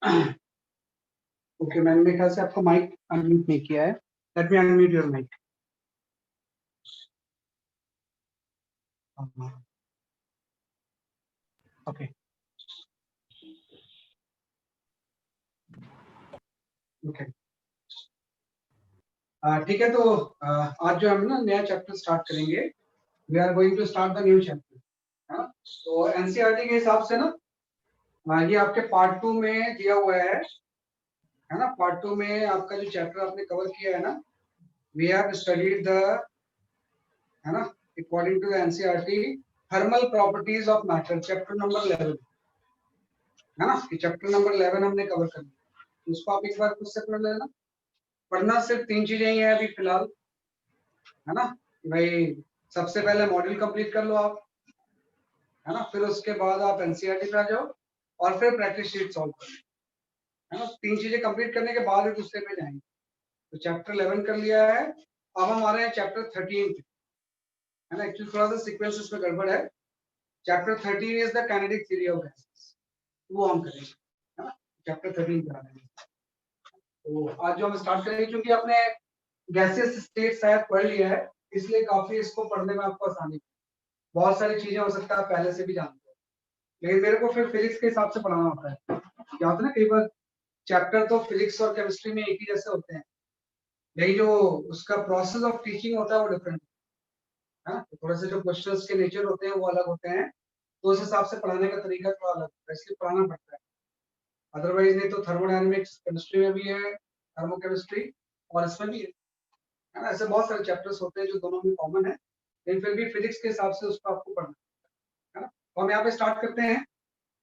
Okay, मैंने मेरे ख्याल से आपको माइक अनम्यूट नहीं किया है. Let me unmute your mic. Okay. Okay. ठीक है, तो आज जो हम ना नया चैप्टर स्टार्ट करेंगे. We are going to start the new chapter. है ना? तो एनसीईआरटी के हिसाब से ना ये आपके पार्ट 2 में दिया हुआ है ना. पार्ट 2 में आपका जो चैप्टर आपने कवर किया है ना, वी हैव स्टडीड द, है ना, according to the NCERT, thermal properties of matter, chapter number 11, है ना. ये चैप्टर नंबर 11 हमने कवर कर लिया. तो उसको आप एक बार खुद से पढ़ लेना. पढ़ना सिर्फ 3 चीजें ही है अभी फिलहाल, है ना. भाई सबसे पहले मॉड्यूल कंप्लीट कर लो आप, है ना. फिर उसके बाद आप एनसीईआरटी पे आ जाओ और फिर प्रैक्टिस शीट सॉल्व करो, है ना. 3 चीजें कंप्लीट करने के बाद ही दूसरे पे जाएंगे. तो चैप्टर 11 कर लिया है. अब हम आ रहे हैं चैप्टर 13 पे, है ना. एक्चुअली थोड़ा सा सीक्वेंस इसमें गड़बड़ है. Chapter 13 is the kinetic theory of gases, वो हम करेंगे, है ना. चैप्टर 13 करा देंगे. तो आज जो हम स्टार्ट करेंगे, क्योंकि आपने गैसेस स्टेट शायद पढ़ लिया है, इसलिए काफी इसको पढ़ने में आपको आसानी. बहुत सारी चीजें हो सकता है आप पहले से भी जानते हो, लेकिन मेरे को फिर फिजिक्स के हिसाब से पढ़ाना होता है. क्या होता है ना, कई बार चैप्टर तो फिजिक्स और केमिस्ट्री में एक ही जैसे होते हैं, लेकिन जो उसका प्रोसेस ऑफ टीचिंग होता है वो डिफरेंट है ना. तो थोड़े से जो क्वेश्चंस के नेचर होते हैं वो अलग होते हैं, तो उस हिसाब से पढ़ाने का तरीका थोड़ा अलग होता है, इसलिए पढ़ाना पड़ता है. अदरवाइज नहीं तो थर्मोडायनेमिक्स केमिस्ट्री में भी है, थर्मोकेमिस्ट्री, और इसमें भी है ना. ऐसे बहुत सारे चैप्टर्स होते हैं जो दोनों में कॉमन है, लेकिन फिर भी फिजिक्स के हिसाब से उसको आपको पढ़ना है ना. तो हम यहाँ पे स्टार्ट करते हैं.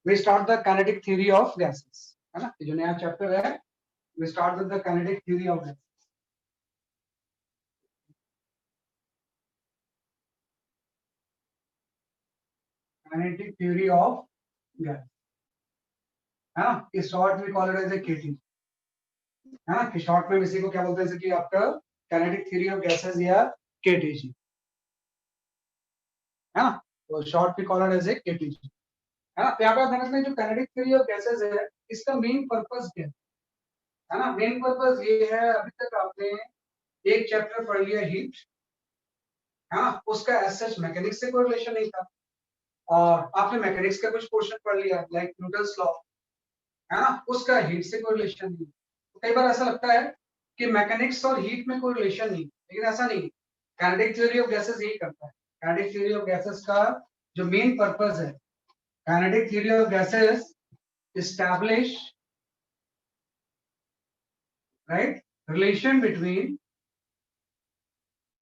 We start the kinetic theory of gases, है ना. ये जो नया चैप्टर है, we start with the kinetic theory of gases. Kinetic theory of gas, है ना. इस शॉर्ट में call it as a KT, है ना. कि शॉर्ट में इसी को क्या बोलते हैं, जैसे कि आपका काइनेटिक थ्योरी ऑफ गैसेस या केटीजी, है ना. तो शॉर्ट में call it as a KTG, है ना. तो यहाँ पे आप ध्यान रखना, जो काइनेटिक थ्योरी ऑफ गैसेस है, इसका मेन पर्पस क्या है ना. मेन पर्पस ये है, अभी तक आपने एक चैप्टर पढ़ लिया हीट, है ना. उसका एज सच मैकेनिक्स से कोई रिलेशन नहीं था, और आपने मैकेनिक्स का कुछ पोर्शन पढ़ लिया लाइक न्यूटन्स लॉ, है ना. उसका हीट से कोई रिलेशन नहीं. तो कई बार ऐसा लगता है कि मैकेनिक्स और हीट में कोई रिलेशन नहीं, लेकिन ऐसा नहीं. काइनेटिक थ्योरी ऑफ गैसेस यही करता है. काइनेटिक थ्योरी ऑफ गैसेस का जो मेन पर्पस है, kinetic theory of gases establish, right, relation between,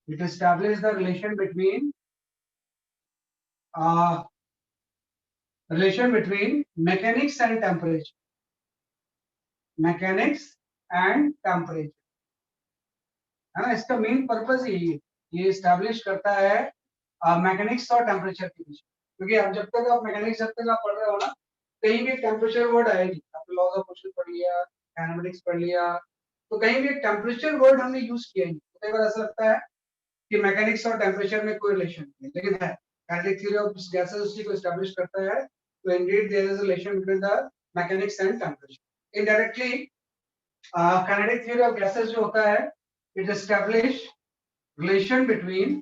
it establish the relation between uh, relation between mechanics and temperature, mechanics and temperature, है ना. इसका main purpose यही है. ये एस्टैब्लिश करता है मैकेनिक्स और टेम्परेचर के बीच, क्योंकि अब जब तक आप मैकेनिक्स जब तक आप पढ़ रहे हो ना, कहीं भी टेम्परेचर वर्ड आएगी. आपने लॉज ऑफ मोशन पढ़ लिया, डायनामिक्स पढ़ लिया, तो कहीं भी टेम्परेचर वर्ड हमने यूज किया ही. तो कई बार ऐसा लगता है कि मैकेनिक्स और टेम्परेचर में कोई रिलेशन नहीं है, लेकिन है. काइनेटिक थ्योरी ऑफ गैसेस उसी को एस्टैब्लिश करता है. तो indeed there is a relation between the mechanics and temperature. Indirectly kinetic theory of gases जो होता है, it establish relation between,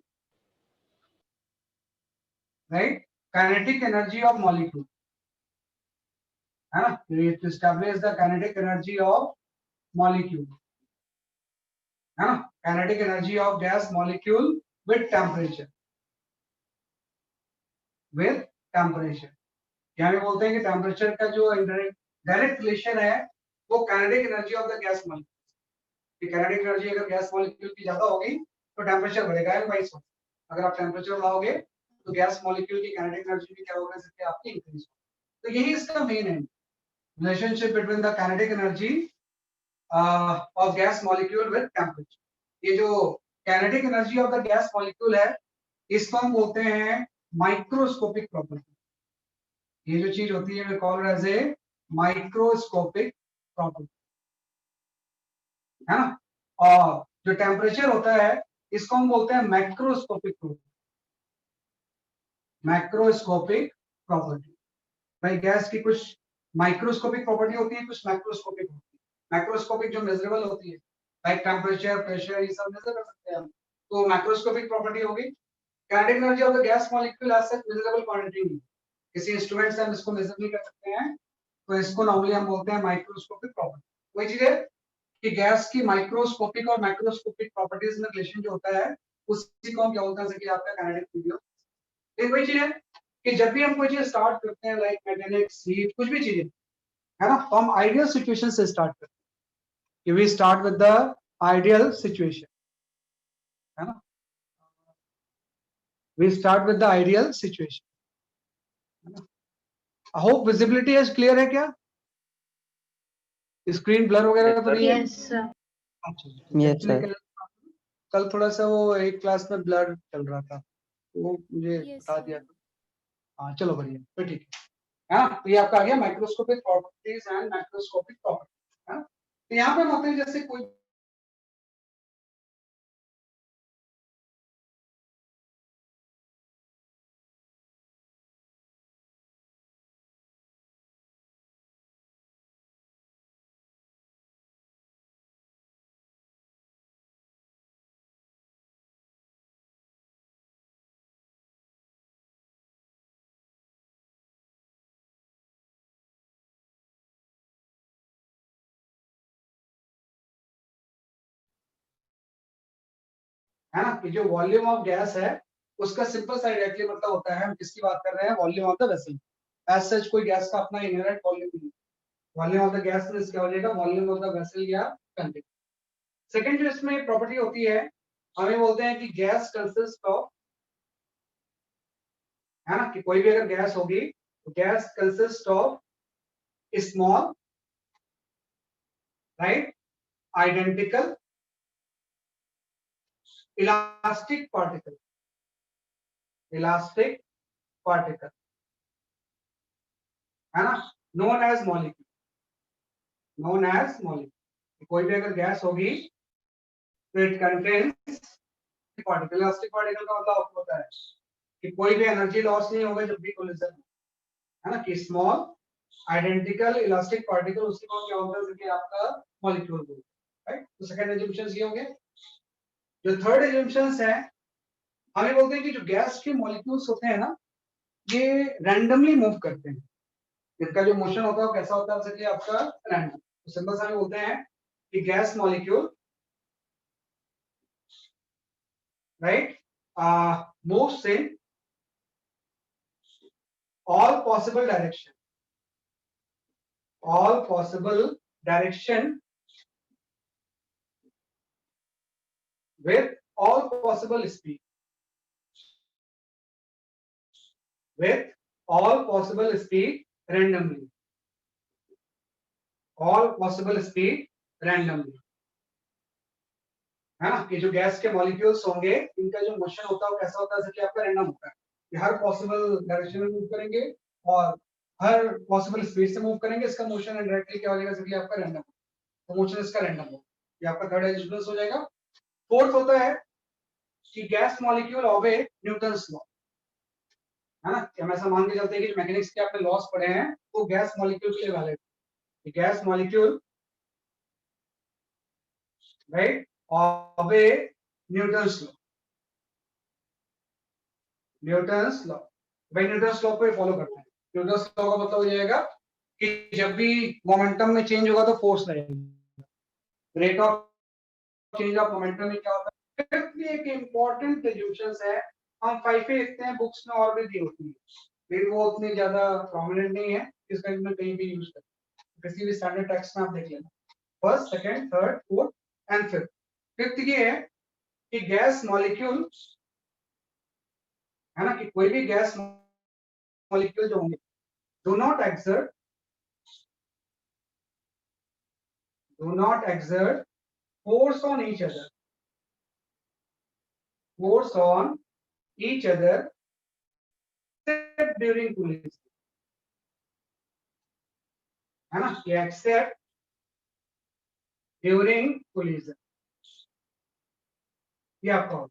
right, kinetic energy of molecule, है ना. it establish the kinetic energy of molecule, है ना. kinetic energy of gas molecule with temperature, with temperature. यहाँ पे बोलते हैं कि टेम्परेचर का जो डायरेक्ट रिलेशन है वो kinetic energy of the gas molecule. Kinetic energy अगर गैस मॉलिक्यूल की ज्यादा होगी तो टेम्परेचर बढ़ेगा, एंड वाइस वर्सा. अगर आप टेम्परेचर बढ़ाओगे तो गैस मॉलिक्यूल की काइनेटिक एनर्जी भी क्या होगा, जैसे आपकी इंक्रीज. तो यही इसका मेन है, relationship between the kinetic energy of gas molecule with temperature. ये जो kinetic energy of the gas molecule है, इसको हम बोलते हैं माइक्रोस्कोपिक प्रॉपर्टी. ये जो चीज होती है we call as a microscopic property, है ना. और जो टेम्परेचर होता है इसको हम बोलते हैं मैक्रोस्कोपिक प्रॉपर्टी. Macroscopic property. भाई गैस की कुछ माइक्रोस्कोपिक प्रॉपर्टी होती है, कुछ मैक्रोस्कोपिक होती है। मैक्रोस्कोपिक जो मेजरेबल होती है, लाइक टेम्परेचर, प्रेशर, ये सब मेजर कर सकते हैं हम, तो मैक्रोस्कोपिक प्रॉपर्टी होगी। Kinetic energy of the gas molecule as such measurable quantity नहीं, किसी इंस्ट्रूमेंट से हम इसको मेजर नहीं कर सकते हैं, तो इसको नॉर्मली हम बोलते हैं माइक्रोस्कोपिक प्रॉपर्टी। वही चीज है कि गैस की माइक्रोस्कोपिक और मैक्रोस्कोपिक प्रॉपर्टीज में रिलेशन जो होता है उसी को हम क्या बोलते हैं, जैसे कि आपका काइनेटिक वीडियो। एक वही चीज है कि जब भी हम कोई चीज स्टार्ट करते हैं, लाइक मैकेनिक्स, हीट, कुछ भी चीजें है ना, तो हम आइडियल सिचुएशन से स्टार्ट करते हैं कि we start with the ideal situation, है ना, we start with the ideal situation, है ना। I hope visibility is clear है क्या, स्क्रीन ब्लर वगैरह तो नहीं है? Yes sir. Yes sir. कल थोड़ा सा वो एक क्लास में ब्लर चल रहा था, वो मुझे बता दिया था। हाँ चलो बढ़िया, तो ठीक है। हाँ, तो ये आपका आ गया microscopic properties and macroscopic properties, है ना। तो यहाँ पे हम आते हैं, जैसे कोई है ना, कि जो वॉल्यूम ऑफ गैस है उसका सिंपल सा डायरेक्टली मतलब होता है, हम किसकी बात कर रहे हैं, volume of the vessel. As such कोई गैस का अपना इनहेरेंट वॉल्यूम नहीं, वॉल्यूम ऑफ द गैस में इसका हो जाएगा वॉल्यूम ऑफ द वेसल या कंटेनर। सेकंड जो इसमें प्रॉपर्टी होती है, हमें बोलते हैं कि गैस कंसिस्ट ऑफ, है ना, कि कोई भी अगर गैस होगी तो gas consist of small, right, identical elastic particle, elastic particle, है ना, known as molecule, known as molecule. कोई भी अगर गैस होगी तो it contains particle. Elastic particle का मतलब आपको पता है कि कोई भी एनर्जी लॉस नहीं होगा जब भी कोलिजन, है ना, कि स्मॉल आइडेंटिकल इलास्टिक पार्टिकल, उसी को क्या होता है कि आपका मॉलिक्यूल बोलते हैं, राइट। तो सेकंड एजम्पशन ये हो गए। जो थर्ड एजम्पशंस है, हमें बोलते हैं कि जो गैस के मॉलिक्यूल्स होते हैं ना, ये रैंडमली मूव करते हैं, इनका जो मोशन होता है वो कैसा होता है, जैसे कि आपका रैंडम। तो सिंपल सा बोलते हैं कि gas molecule, right, moves in all possible direction, all possible direction with all possible speed, with all possible speed randomly, all possible speed randomly, है ना, कि जो गैस के मॉलिक्यूल्स होंगे इनका जो मोशन होता है वो कैसा होता है, जैसे कि आपका रैंडम होता है, कि हर पॉसिबल डायरेक्शन में मूव करेंगे और हर पॉसिबल स्पीड से मूव करेंगे, इसका मोशन इंडायरेक्टली क्या हो जाएगा, जैसे कि आपका रैंडम, तो मोशन इसका रैंडम होगा, ये आपका थर्ड एजम्पशन हो जाएगा। फोर्थ होता है कि गैस मॉलिक्यूल ओबे न्यूटन्स लॉ, है ना, कि हम ऐसा मान के चलते हैं कि मैकेनिक्स के आपने लॉस पढ़े हैं वो गैस मॉलिक्यूल के लिए वैलिड है। Gas molecule, right, obey Newton's law, Newton's law, भाई न्यूटन्स लॉ को फॉलो करते हैं। न्यूटन्स लॉ का मतलब हो जाएगा कि जब भी मोमेंटम में चेंज होगा तो फोर्स लगेगा, rate of change of momentum में क्या होता है। फिफ्थ भी एक इंपॉर्टेंट एजम्पशंस है, हम फाइव लिखते हैं, बुक्स में और भी दी होती है, लेकिन वो उतनी ज्यादा प्रोमिनेंट नहीं है, इसका में कहीं भी यूज करते हैं, किसी भी स्टैंडर्ड टेक्स्ट में आप देख लेना, first, second, third, fourth and fifth. Fifth ये है कि गैस मॉलिक्यूल, है ना, कि कोई भी गैस मॉलिक्यूल जो होंगे do not exert force on each other, force on each other except during collision, है ना, कि except during collision, ये आपका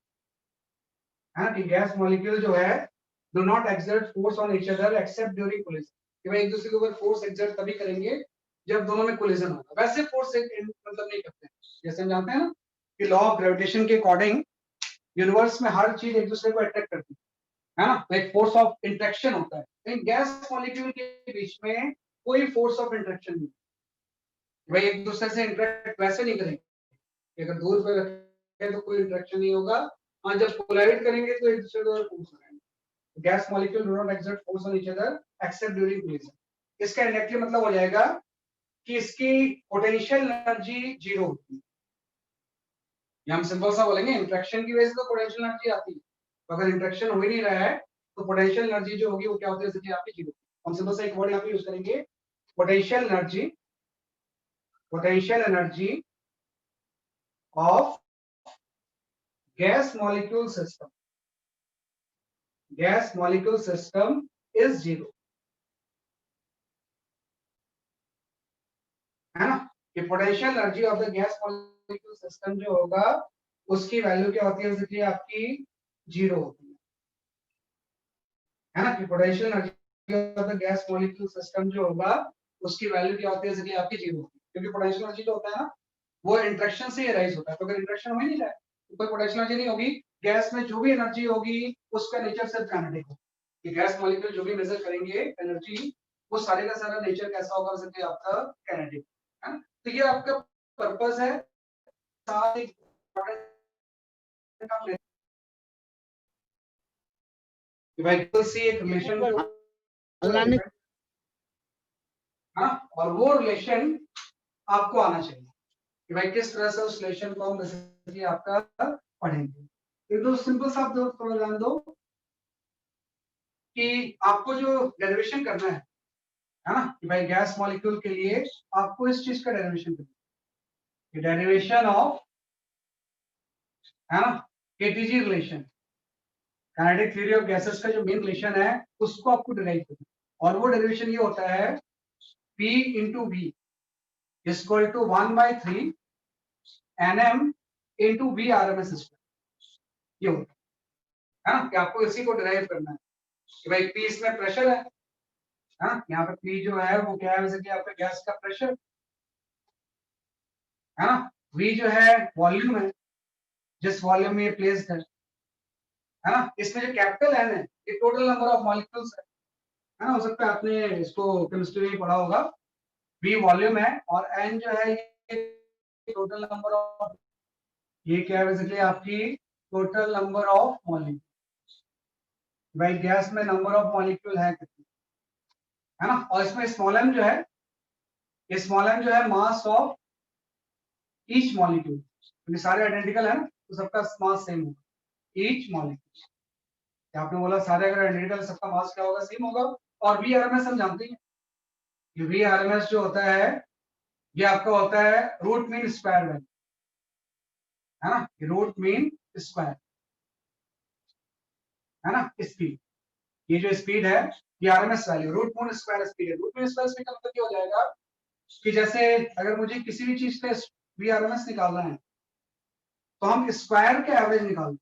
है ना, कि गैस मॉलिक्यूल जो है do not exert force on each other except during collision, कि भाई एक दूसरे के ऊपर फोर्स एक्सर्ट तभी करेंगे जब दोनों में कोलिजन होगा, वैसे फोर्स मतलब नहीं करते हैं। जैसे हम जानते हैं ना कि लॉ ऑफ ग्रेविटेशन के अकॉर्डिंग यूनिवर्स में हर चीज एक दूसरे को अट्रैक्ट करती है ना, तो एक फोर्स ऑफ इंट्रैक्शन होता है। लेकिन गैस मॉलिक्यूल के बीच में कोई फोर्स ऑफ इंट्रैक्शन नहीं, भाई एक दूसरे से इंटरेक्ट वैसे नहीं करेंगे, अगर दूर पे रखें तो कोई इंटरेक्शन नहीं होगा, हाँ जब कोलाइड करेंगे तो एक दूसरे को फोर्स लगाएंगे। Gas molecule do not exert force on each other accept during collision. इसका इनडायरेक्टली मतलब हो जाएगा कि इसकी पोटेंशियल एनर्जी जीरो होती है। ये हम सिंपल सा बोलेंगे, इंटरेक्शन की वजह से तो पोटेंशियल एनर्जी आती है, तो अगर इंटरेक्शन हो ही नहीं रहा है तो पोटेंशियल एनर्जी जो होगी वो क्या होती है, जैसे आपकी जीरो। हम सिंपल सा एक वर्ड यहाँ पे यूज करेंगे, potential energy, potential energy of gas molecule system, gas molecule system is zero, है ना। कि potential energy of the gas molecule system जो होगा उसकी वैल्यू क्या होती है, बेसिकली आपकी जीरो होती है ना। कि potential energy of the gas molecule system जो होगा उसकी वैल्यू क्या होती है, बेसिकली आपकी जीरो होती है, क्योंकि पोटेंशियल एनर्जी जो होता है ना वो इंट्रैक्शन से राइज होता है, तो अगर इंट्रैक्शन हो ही नहीं रहा है तो कोई पोटेंशियल एनर्जी नहीं होगी। गैस में जो भी एनर्जी होगी उसका नेचर सिर्फ काइनेटिक होगा, कि गैस मॉलिक्यूल जो भी मेजर करेंगे एनर्जी वो सारे का सारा नेचर कैसा होगा, जैसे आपका काइनेटिक, है ना। तो ये आपका पर्पस है, साथ एक व्हीकल से एक रिलेशन, हाँ, और वो रिलेशन आपको आना चाहिए कि भाई किस तरह से उस रिलेशन को हम बेसिकली आपका पढ़ेंगे। तो सिंपल सा आप समझ जान दो कि आपको जो डेरिवेशन करना है ना, कि भाई गैस मॉलिक्यूल के लिए आपको इस चीज का डेरिवेशन करना है, डेरिवेशन ऑफ, है ना, KTG relation, kinetic theory of gases का जो मेन रिलेशन है उसको आपको डिराइव करना है। और वो डेरिवेशन ये होता है P into V is equal to 1/3 Nm into V RMS square, ये होता है ना, कि आपको इसी को डिराइव करना है कि भाई P इसमें प्रेशर है, हाँ, यहाँ पे P जो है वो क्या है, वैसे कि आपका गैस का प्रेशर है ना। V जो है वॉल्यूम है, जिस वॉल्यूम में ये प्लेस्ड है ना। इसमें जो कैपिटल N है ये टोटल नंबर ऑफ मॉलिक्यूल्स है ना, हो सकता है आपने इसको केमिस्ट्री में पढ़ा होगा। V वॉल्यूम है और N जो है ये टोटल नंबर ऑफ, ये क्या है बेसिकली आपकी टोटल नंबर ऑफ मॉलिक्यूल, भाई गैस में नंबर ऑफ मॉलिक्यूल है कितने, है ना। और इसमें स्मॉल m जो है, स्मॉल m जो है मास ऑफ ईच मॉलिक्यूल, क्योंकि सारे आइडेंटिकल है तो सबका मास सेम होगा ईच मॉलिक्यूल। आपने बोला सारे अगर आइडेंटिकल सबका मास क्या होगा, सेम होगा। और वी आरएमएस हम जानते हैं कि वी आरएमएस जो होता है ये आपका होता है रूट मीन स्क्वायर वैल्यू, है ना, रूट मीन स्क्वायर, है ना, स्पीड। ये जो स्पीड है ये RMS value root mean square speed है। रूट मीन स्क्वायर स्पीड का मतलब क्या हो जाएगा कि जैसे अगर मुझे किसी भी चीज का वी आरएमएस निकालना है तो हम स्क्वायर के एवरेज निकालते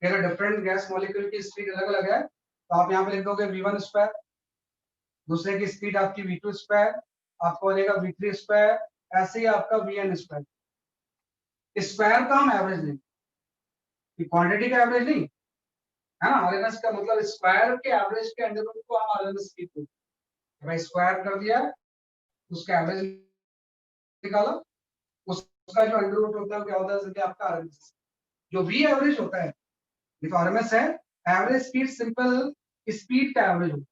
हैं। अगर डिफरेंट गैस मॉलिक्यूल की स्पीड अलग अलग है तो आप यहाँ पे लिख दोगे v1 स्क्वायर, दूसरे की स्पीड आपकी v2 स्क्वायर, आपको बनेगा v3 स्क्वायर, ऐसे ही आपका vn स्क्वायर। स्क्वायर का हम एवरेज लेंगे, क्वांटिटी का एवरेज नहीं, है ना। आरएमएस का मतलब स्क्वायर के एवरेज के अंडर रूट को हम आरएमएस स्पीड बोलते हैं। भाई स्क्वायर कर दिया उसका एवरेज निकाला, उसका जो अंडर रूट होता है क्या होता है, जैसे आपका आरएमएस। जो वी एवरेज होता है ये तो आरएमएस है, एवरेज स्पीड सिंपल स्पीड का एवरेज होता है।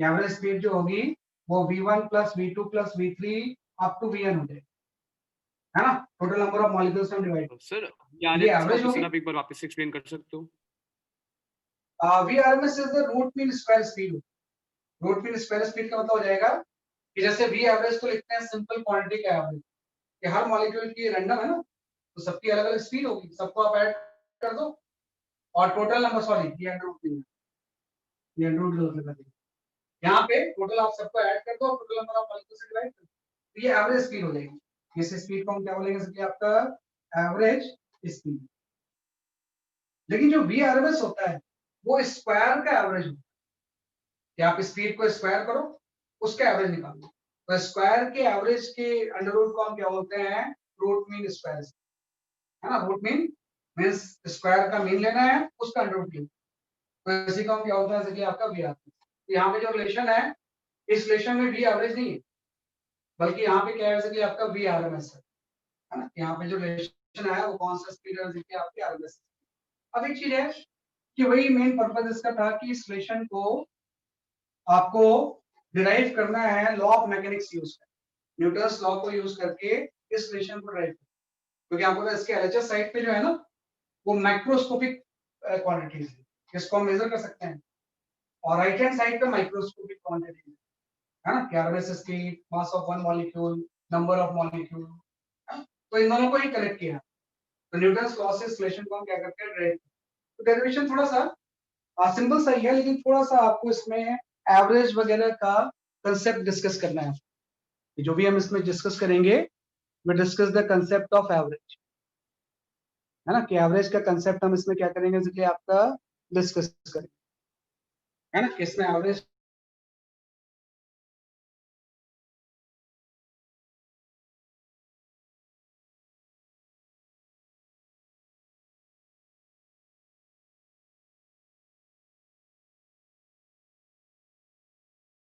एवरेज स्पीड जो होगी वो v1 plus v2 plus v3 up to vn हो जाएगी, है ना, टोटल नंबर ऑफ मॉलिक्यूल्स में डिवाइड। सर ये एवरेज होगी। आप एक बार वापस एक्सप्लेन कर सकते हो? Vrms is the root mean square speed. Root mean square speed का मतलब हो जाएगा कि जैसे v एवरेज को लिखते हैं सिंपल क्वांटिटी का एवरेज, कि हर मॉलिक्यूल की रैंडम है ना तो सबकी अलग अलग स्पीड होगी, सबको आप ऐड कर दो और टोटल नंबर, सॉरी ये अंडर रूट नहीं है, ये अंडर रूट लगा देंगे यहाँ पे, टोटल आप सबको ऐड कर दो और टोटल नंबर ऑफ मॉलिक्यूल से डिवाइड कर दो, तो ये एवरेज स्पीड हो जाएगी। इस स्पीड को हम क्या बोलेंगे, इसलिए आपका एवरेज स्पीड। लेकिन जो वीआरएमएस होता है वो स्क्वायर का एवरेज होता है, कि आप स्पीड को स्क्वायर करो उसका एवरेज निकालना। तो स्क्वायर के एवरेज के अंडर रूट को हम क्या बोलते हैं, रूट मीन स्क्वायर, है ना। रूट मीन मींस स्क्वायर का मीन लेना है, उसका अंडर रूट लेना। तो इसी को हम क्या बोलते हैं, जैसे कि आपका वी आर। यहाँ पे जो रिलेशन है, इस रिलेशन में वी एवरेज नहीं है, बल्कि यहाँ पे क्या है, जैसे कि आपका वी आर एम एस है ना। यहाँ पे जो रिलेशन है वो कौन सा स्पीड है, जैसे कि आपकी आर एम एस। अब एक चीज है कि वही मेन पर्पज इसका था कि इस रिलेशन को आपको डिराइव करना है लॉ ऑफ मैकेनिक्स यूज कर, न्यूटन्स लॉ को यूज करके इस रिलेशन को डिराइव, क्योंकि आपको पता है इसके एलएचएस साइड पे जो है ना, वो मैक्रोस्कोपिक क्वांटिटीज है, जिसको हम मेजर कर सकते हैं, और राइट हैंड साइड पे माइक्रोस्कोपिक क्वांटिटीज है ना, कि RMS speed, mass of one molecule, number of molecule, तो इन दोनों को ही कनेक्ट किया। तो न्यूटन्स लॉ से इस रिलेशन को हम क्या करते हैं, डिराइव। तो डेरिवेशन थोड़ा सा सिंपल सा ही है, लेकिन थोड़ा सा आपको इसमें एवरेज वगैरह का कंसेप्ट डिस्कस करना है। जो भी हम इसमें डिस्कस करेंगे, we discuss the concept of average, है ना, कि एवरेज का कंसेप्ट हम इसमें क्या करेंगे, इसलिए आपका डिस्कस करेंगे, है ना, कि इसमें एवरेज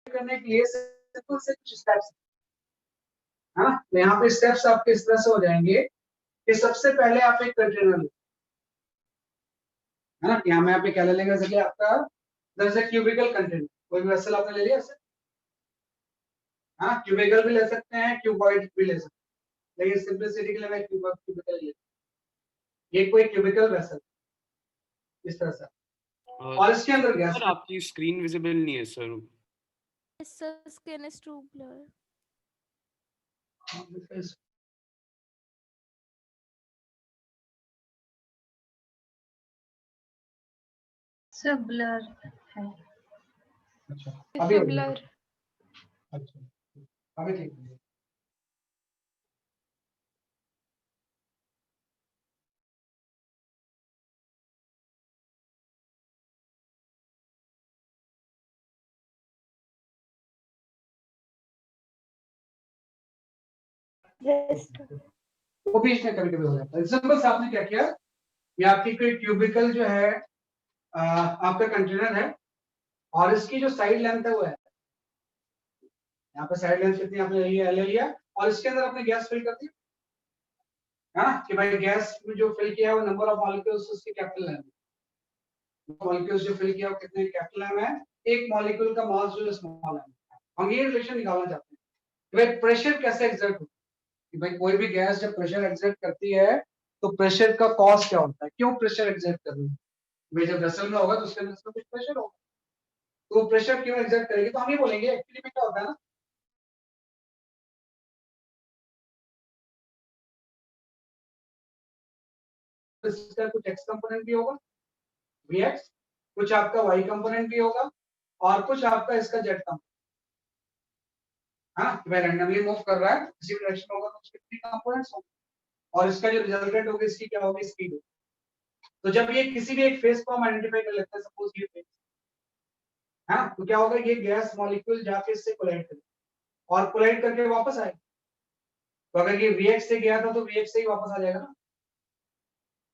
करने के लिए सिंपल से कुछ स्टेप्स, है ना। तो यहाँ पे स्टेप्स आपके इस तरह से हो जाएंगे कि सबसे पहले आप एक कंटेनर लें, है ना। यहाँ में आप क्या ले लेंगे, जैसे कि आपका जैसे क्यूबिकल कंटेनर, कोई भी वेसल आपने ले लिया ऐसे, हाँ, क्यूबिकल भी ले सकते हैं, क्यूबॉइड भी ले सकते हैं, लेकिन सिंपलिसिटी के लिए मैं क्यूबिकल ले, ये कोई क्यूबिकल वेसल इस तरह से, और इसके अंदर गैस। सर आपकी स्क्रीन विजिबल नहीं है sir. Sir, skin is too blur. Sir blur है। अच्छा It's अभी a हो गया। blur. अच्छा अभी ठीक है। Yes. वो बीच में कभी कभी हो जाता है। सिंपल से आपने क्या किया, ये आपकी कोई क्यूबिकल जो है आपका कंटेनर है, और इसकी जो साइड लेंथ है वो है, यहाँ पे साइड लेंथ कितनी आपने ले लिया, और इसके अंदर आपने गैस फिल कर दी, है ना, कि भाई गैस में जो फिल किया है वो नंबर ऑफ मॉलिक्यूल्स उसके कैपिटल लेंथ, मॉलिक्यूल्स जो फिल किया वो कितने कैपिटल लेंथ है, एक मॉलिक्यूल का मास जो स्मॉल है। हम ये रिलेशन निकालना चाहते हैं कि भाई प्रेशर कैसे एक्सर्ट होता है, कि भाई कोई भी गैस जब प्रेशर एक्सर्ट करती है तो प्रेशर का कॉज क्या होता है, क्यों प्रेशर एक्सर्ट कर रही है। भाई जब वेसल में होगा तो उसके अंदर कुछ प्रेशर होगा, तो प्रेशर क्यों एक्सर्ट करेगी, तो हम ये बोलेंगे एक्चुअली में क्या होता है ना, इसका कुछ एक्स कंपोनेंट भी होगा Vx, कुछ आपका y कंपोनेंट भी होगा, और कुछ आपका इसका z कंपोनेंट, हाँ, कि भाई रैंडमली मूव कर रहा है, किसी भी डायरेक्शन में होगा तो उसके 3 कंपोनेंट्स होंगे, और इसका जो रिजल्टेंट होगी इसकी क्या होगी, स्पीड होगी। तो जब ये किसी भी एक फेस को हम आइडेंटिफाई कर लेते हैं, सपोज ये फेस, हाँ, तो क्या होगा, ये गैस मॉलिक्यूल जाके इससे कोलाइड करेगा और कोलाइड करके वापस आएगा। तो अगर ये Vx से गया था तो Vx से ही वापस आ जाएगा ना,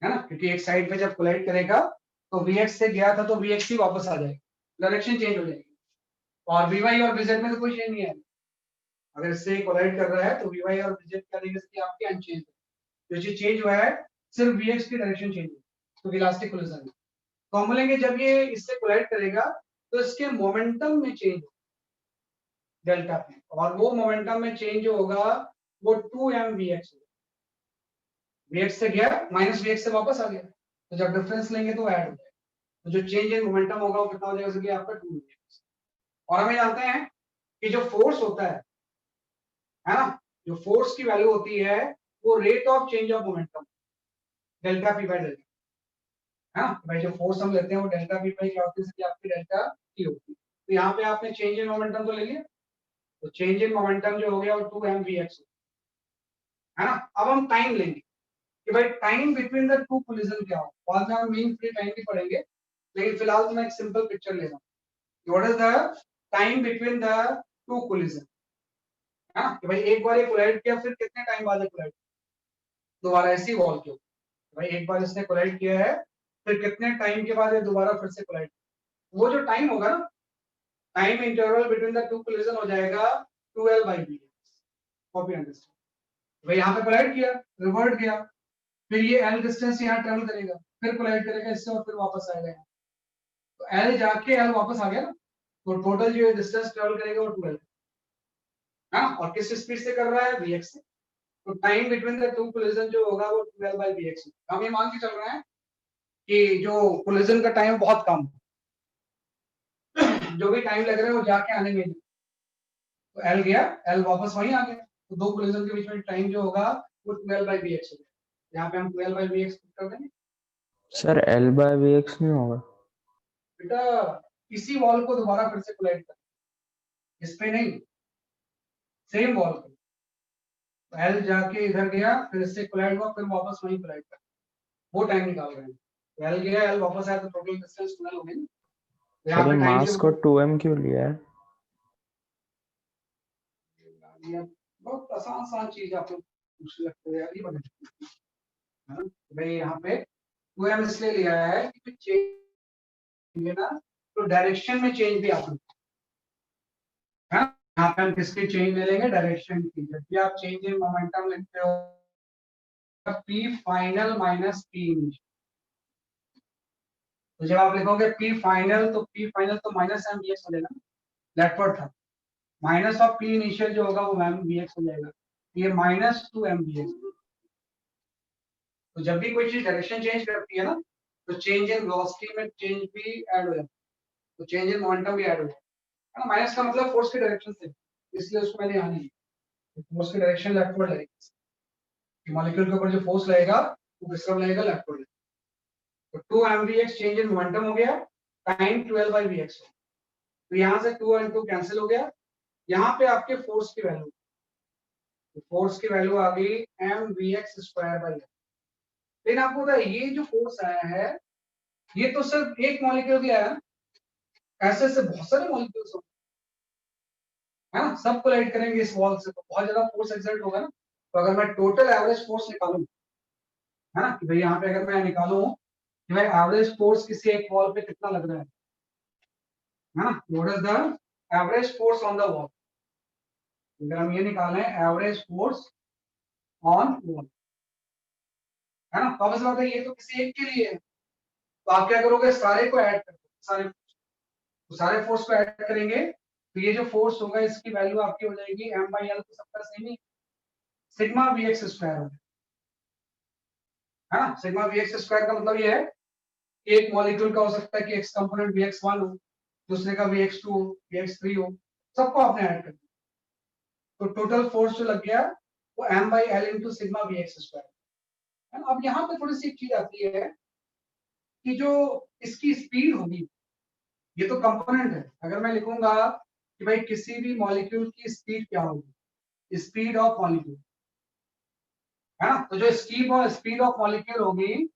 है ना, क्योंकि एक साइड पे जब कोलाइड करेगा तो Vx से गया था तो Vx ही वापस आ जाएगा, डायरेक्शन चेंज हो जाएगी। और Vy और Vz में तो कोई चेंज नहीं है, अगर इससे कोलाइड कर रहा है तो Vy और Vz का रेडियस आपकी अनचेंज है, जो चीज चेंज हुआ है सिर्फ Vx की डायरेक्शन चेंज हुई, तो इलास्टिक कोलिजन। तो हम बोलेंगे जब ये इससे कोलाइड करेगा तो इसके मोमेंटम में चेंज डेल्टा पे, और वो मोमेंटम में चेंज होगा वो 2mvx होगा। Vx से गया माइनस Vx से वापस आ गया, तो जब डिफरेंस लेंगे तो ऐड हो जाएगा, तो जो चेंज इन मोमेंटम होगा वो कितना हो जाएगा, जैसे कि आपका 2mvx। और हमें जानते हैं कि जो फोर्स होता है ना, जो फोर्स की वैल्यू होती है वो rate of change of momentum, delta P by delta, है ना। भाई जो फोर्स हम लेते हैं वो डेल्टा पी बाय क्या होती है, जैसे कि आपकी डेल्टा टी होती है। तो यहाँ पे आपने चेंज इन मोमेंटम तो ले लिया, तो चेंज इन मोमेंटम जो हो गया वो 2mvx, है ना। अब हम टाइम लेंगे कि भाई time between the two collision क्या हो, बाद में हम मीन फ्री टाइम भी पढ़ेंगे, लेकिन फिलहाल तो मैं एक सिंपल पिक्चर ले रहा हूँ। What is the time between the two collision, है ना, कि भाई एक बार ये कोलाइड किया फिर कितने टाइम बाद कोलाइड दोबारा ऐसी वॉल के ऊपर, भाई एक बार इसने कोलाइड किया है फिर कितने टाइम के बाद ये दोबारा फिर से कोलाइड, वो जो टाइम होगा ना, time interval between the two collision हो जाएगा 2L/Bx। कॉपी अंडरस्टैंड, भाई यहाँ पे कोलाइड किया, रिवर्ट गया, फिर ये L डिस्टेंस यहाँ ट्रेवल करेगा, फिर कोलाइड करेगा इससे और फिर वापस आएगा यहाँ, तो L जाके L वापस आ गया ना, तो टोटल जो डिस्टेंस ट्रेवल करेगा वो 2L है, और किस स्पीड से कर रहा है, Vx से, तो time between the two collision जो होगा वो 2L/Bx। हम ये मान के चल रहे हैं कि जो कोलिजन का टाइम बहुत कम, जो भी टाइम लग रहा है वो जाके आने में, तो L गया, L वापस वहीं आ गया, तो दो कोलिजन के बीच में टाइम जो होगा वो 2L/Bx होगा। यहाँ पे हम 2L/Bx कर देंगे। सर L/Bx नहीं होगा? बेटा इसी वॉल को दोबारा फिर से कोलाइड कर, इस पे नहीं, सेम वॉल पे, तो L जाके इधर गया, फिर इससे कोलाइड हुआ, फिर वापस वहीं कोलाइड कर, वो टाइम निकाल रहे हैं। तो L गया, L वापस आया, तो टोटल डिस्टेंस 12 हो गई ना। यहाँ सर पे ये टाइम मास को 2m क्यों लिया है? बहुत आसान आसान चीज आप लोग पूछ लगते हैं, ये बता भाई यहाँ पे 2m इसलिए लिया है कि चेंज ना, तो डायरेक्शन में चेंज भी आप है, यहाँ पे हम किसकी चेंज ले लेंगे, डायरेक्शन की। जब भी आप चेंज इन मोमेंटम लिखते हो P final minus P initial, तो जब आप लिखोगे P फाइनल तो माइनस एम bx हो जाएगा, लेफ्टवर्ड था, माइनस ऑफ P इनिशियल जो होगा वो एम bx हो जाएगा, ये -2m bx। तो जब भी कोई चीज डायरेक्शन चेंज करती है ना, तो चेंज इन वेलोसिटी में चेंज भी ऐड हो जाता है, तो चेंज इन मोमेंटम भी ऐड हो जाता है ना। माइनस का मतलब फोर्स की डायरेक्शन से, इसलिए उसको मैंने यहाँ नहीं, फोर्स की डायरेक्शन लेफ्टवर्ड लगेगी, मॉलिक्यूल के ऊपर जो फोर्स लगेगा वो किस तरफ लगेगा, लेफ्टवर्ड। तो 2mvx चेंज इन मोमेंटम हो गया, टाइम 12/vx, तो यहाँ से 2 और 2 कैंसिल हो गया, यहाँ पे आपके फोर्स की वैल्यू, तो फोर्स की वैल्यू आ गई mvx²/f। लेकिन आपको पता है ये जो फोर्स आया है ये तो सिर्फ एक मॉलिक्यूल भी आया, ऐसे ऐसे बहुत सारे मॉलिक्यूल्स है ना, सब कोलाइड करेंगे इस वॉल से तो बहुत ज्यादा फोर्स एक्सर्ट होगा ना। तो अगर मैं टोटल एवरेज फोर्स निकालूं, है ना, कि भाई यहाँ पे अगर मैं निकालूं कि भाई एवरेज फोर्स किसी एक वॉल पे कितना लग रहा है ना, what is the average force on the wall, अगर हम ये निकालें एवरेज फोर्स ऑन वॉल, है ना, तो अब बात है ये तो किसी एक के लिए है, तो आप क्या करोगे, सारे को ऐड कर सारे फोर्स को ऐड करेंगे, तो ये जो फोर्स होगा इसकी वैल्यू आपकी हो जाएगी m/l, तो सबका सेम ही सिग्मा vx² है ना। सिग्मा vx² का मतलब ये है कि एक मॉलिक्यूल का हो सकता है कि एक्स कंपोनेंट vx1 हो, दूसरे का vx2 हो, vx3 हो, सबको आपने ऐड कर दिया, तो टोटल फोर्स जो लग गया वो m/l इंटू सिग्मा vx² है। अब यहाँ पे थोड़ी सी एक चीज आती है कि जो इसकी स्पीड होगी, ये तो कंपोनेंट है, अगर मैं लिखूंगा कि भाई किसी भी मॉलिक्यूल की स्पीड क्या होगी, स्पीड ऑफ मॉलिक्यूल, है ना, तो जो स्पीड ऑफ मॉलिक्यूल होगी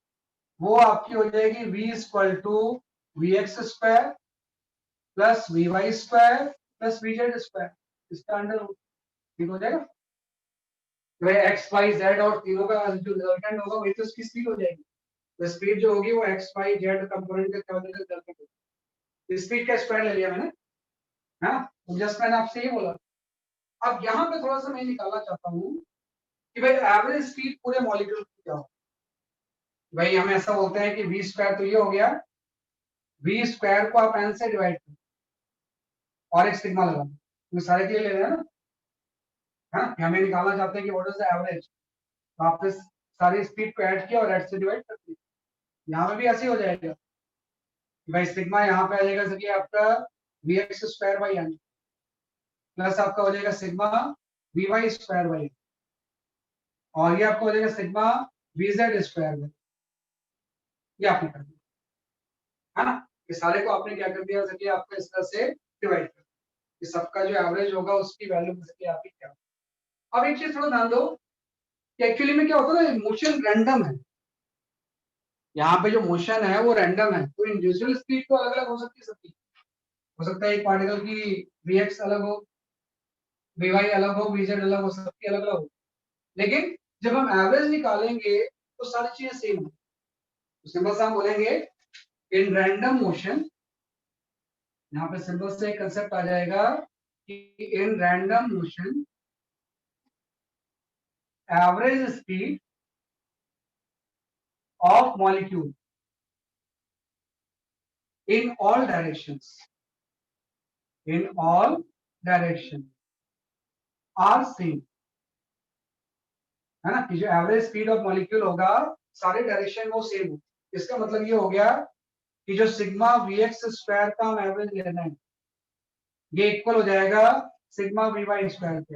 वो आपकी हो जाएगी v=vx² plus vy² plus vz², इसका अंडर रूट, ठीक हो जाएगा, तो एक्स वाई जेड और तीनों का जो रिजल्टेंट होगा वही तो इसकी स्पीड हो जाएगी, तो स्पीड जो होगी वो एक्स वाई जेड कंपोनेंट के रिजल्टेंट होगी, स्पीड का स्क्वायर ले लिया मैंने, हाँ, तो जस्ट मैंने आपसे ये बोला। अब यहाँ पे थोड़ा सा मैं निकालना चाहता हूँ कि भाई एवरेज स्पीड पूरे मॉलिक्यूल की क्या हो, भाई हम ऐसा बोलते हैं कि v² तो ये हो गया, v² को आप n से डिवाइड करो और एक सिग्मा लगा, तो सारे के लिए ले रहे हैं ना, हाँ, हमें निकालना चाहते हैं कि व्हाट इज द एवरेज, तो आपने सारी स्पीड को ऐड किया और ऐड से डिवाइड कर दिया, यहाँ पे भी ऐसे ही हो जाएगा कि भाई सिग्मा यहाँ पे आ जाएगा सके आपका vx²/n प्लस आपका हो जाएगा सिग्मा vy²/n, और ये आपको हो जाएगा सिग्मा vz², ये आपने कर दिया, है ना, ये सारे को आपने क्या कर दिया सके आपका इस तरह से डिवाइड कर, कि सबका जो एवरेज होगा उसकी वैल्यू सके आपकी क्या। अब एक चीज थोड़ा ध्यान दो कि एक्चुअली में क्या होता है ना, मोशन रैंडम है, यहाँ पे जो मोशन है वो रैंडम है, तो इंडिविजुअल स्पीड तो अलग अलग हो सकती है सबकी, हो सकता है एक पार्टिकल की vx अलग हो, वी वाई अलग हो, वी जेड अलग हो, सबकी अलग अलग हो, लेकिन जब हम एवरेज निकालेंगे तो सारी चीजें सेम हो। तो सिंपल सा हम बोलेंगे इन रैंडम मोशन, यहाँ पे सिंपल से एक कंसेप्ट आ जाएगा कि in random motion average speed of molecule in all directions are same, है ना, कि जो एवरेज स्पीड ऑफ मॉलिक्यूल होगा सारे डायरेक्शन वो सेम हो। इसका मतलब ये हो गया कि जो सिग्मा Vx स्क्वायर का हम एवरेज लेना है ये इक्वल हो जाएगा सिग्मा Vy स्क्वायर के।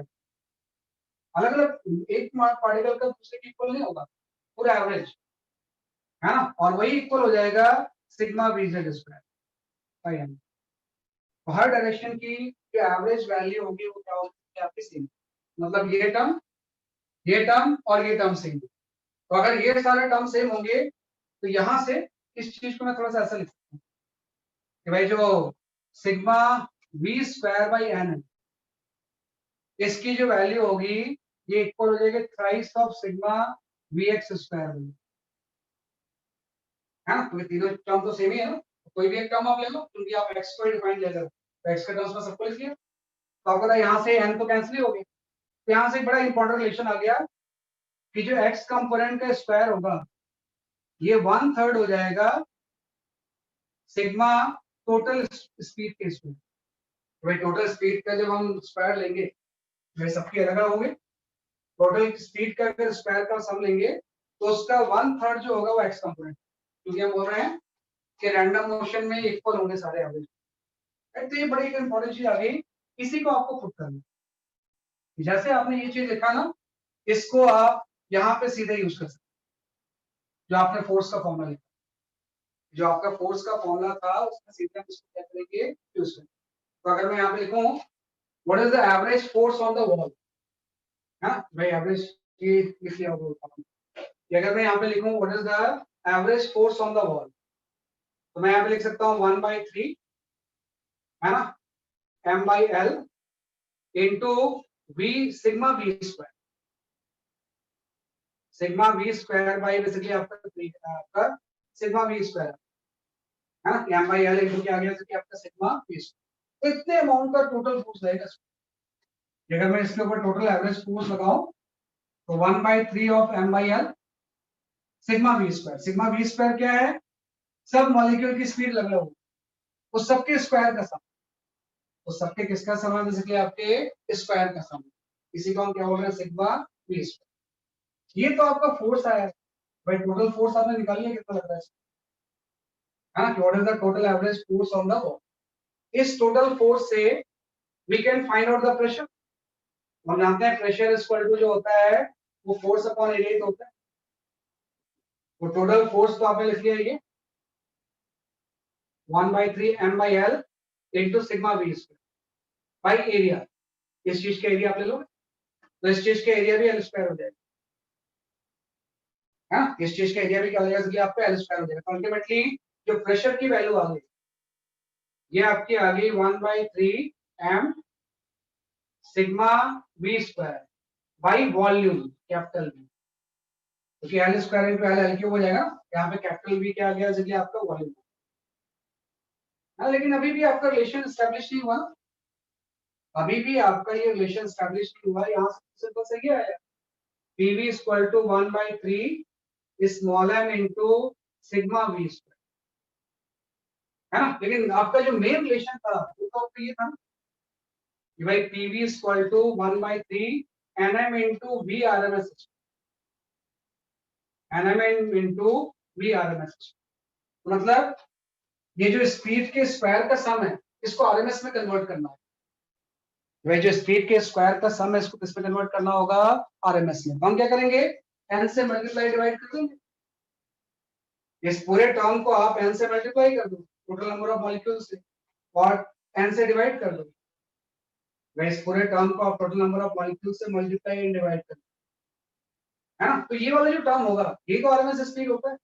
अलग अलग एक पार्टिकल का दूसरे के इक्वल नहीं होगा, पूरा एवरेज, है ना, और वही इक्वल हो जाएगा सिग्मा Vz स्क्वायर। तो हर डायरेक्शन की जो एवरेज वैल्यू होगी वो क्या होगी आपकी सेम, मतलब ये टर्म और ये टर्म सेम। तो अगर ये सारे टर्म सेम होंगे तो यहां से इस चीज को मैं थोड़ा सा ऐसा लिख सकता हूँ कि भाई जो sigma v square by n है इसकी जो वैल्यू होगी ये इक्वल हो जाएगी thrice of sigma v x square, है ना, क्योंकि तीनों टर्म तो सेम ही है ना। कोई भी एक टर्म आप ले लो क्योंकि आप एक्स को डिफाइन ले लो, तो एक्स के टर्म्स में सबको लिख लिया, तो आपको यहाँ से एन तो कैंसिल ही हो गई। तो यहाँ से एक बड़ा इंपॉर्टेंट रिलेशन आ गया कि जो एक्स कंपोनेंट का स्क्वायर होगा ये 1/3 हो जाएगा सिग्मा टोटल स्पीड के स्क्वायर। भाई टोटल स्पीड का जब हम स्क्वायर लेंगे वे सबके अलग अलग होंगे, टोटल स्पीड का अगर स्क्वायर का सम लेंगे तो उसका 1/3 जो होगा वो एक्स कंपोनेंट, क्योंकि हम बोल रहे हैं कि रैंडम मोशन में इक्वल होंगे सारे एवरेज। तो ये बड़ी एक इंपॉर्टेंट चीज आ गई, इसी को आपको खुद करना। जैसे आपने ये चीज लिखा ना, इसको आप यहाँ पे सीधे यूज कर सकते, जो आपने फोर्स का फॉर्मूला लिखा, जो आपका फोर्स का फॉर्मूला था उसमें सीधे हम इसको क्या करेंगे यूज करेंगे। तो अगर मैं यहाँ पे लिखूं what is the average force on the wall, है भाई एवरेज ये लिख लिया होगा। अगर मैं यहाँ पे लिखूं what is the average force on the wall, तो मैं यहाँ पे लिख सकता हूँ 1/3, है ना, m/l into v sigma v square, sigma v square by basically आपका सिग्मा v स्क्वायर, है ना, m/l इंटू क्या आ गया कि आपका सिग्मा v स्क्वायर। इतने अमाउंट का टोटल फोर्स रहेगा। अगर मैं इसके ऊपर टोटल एवरेज फोर्स लगाऊं तो 1/3 of m/l sigma v square. Sigma v square क्या है, सब मॉलिक्यूल की स्पीड लग रहा हो उस सबके स्क्वायर का सम, उस सबके किसका सम है, बेसिकली आपके स्क्वायर का सम, इसी को हम क्या बोल रहे हैं सिग्मा v स्क्वायर। ये तो आपका फोर्स आया भाई, टोटल फोर्स आपने निकाल लिया कितना लग रहा है ना, what is the total average force on the wall. इस टोटल फोर्स से we can find out the pressure. हम जानते हैं प्रेशर इक्वल टू जो होता है वो फोर्स अपॉन एरिया होता है। तो टोटल फोर्स तो आपने लिख लिया ये 1/3 m/l into sigma v square by area. इस चीज का एरिया आप ले लो तो इस चीज का एरिया भी l स्क्वायर हो जाएगा, है ना, इस चीज का एरिया भी क्या हो जाएगा, इसलिए आपका l स्क्वायर हो जाएगा। अल्टीमेटली जो प्रेशर की वैल्यू आ गई ये आपकी आ गई 1/3 m sigma v square by volume capital V, क्योंकि l square into l cube हो जाएगा। यहाँ पे कैपिटल V क्या आ गया, इसलिए आपका वॉल्यूम। हाँ, लेकिन अभी भी आपका रिलेशन एस्टैब्लिश नहीं हुआ, अभी भी आपका ये रिलेशन एस्टैब्लिश नहीं हुआ। यहाँ से सिंपल से क्या आया PV equal to 1/3 small m into sigma v square, है ना। लेकिन आपका जो मेन रिलेशन था वो तो आपका ये था ना कि भाई PV equal to 1/3 nm into v RMS, nm into v RMS। मतलब ये जो स्पीड के स्क्वायर का सम है इसको आरएमएस में कन्वर्ट करना है। वह जो स्पीड के स्क्वायर का सम है इसको किस में कन्वर्ट करना होगा, आरएमएस में। हम क्या करेंगे n से मल्टीप्लाई डिवाइड कर देंगे, इस पूरे टर्म को आप n से मल्टीप्लाई कर दो टोटल नंबर ऑफ मॉलिक्यूल से और n से डिवाइड कर दो, वह इस पूरे टर्म को आप टोटल नंबर ऑफ मॉलिक्यूल से मल्टीप्लाई एंड डिवाइड कर दो, है ना। तो ये वाला जो टर्म होगा ये तो आरएमएस स्पीड होता है,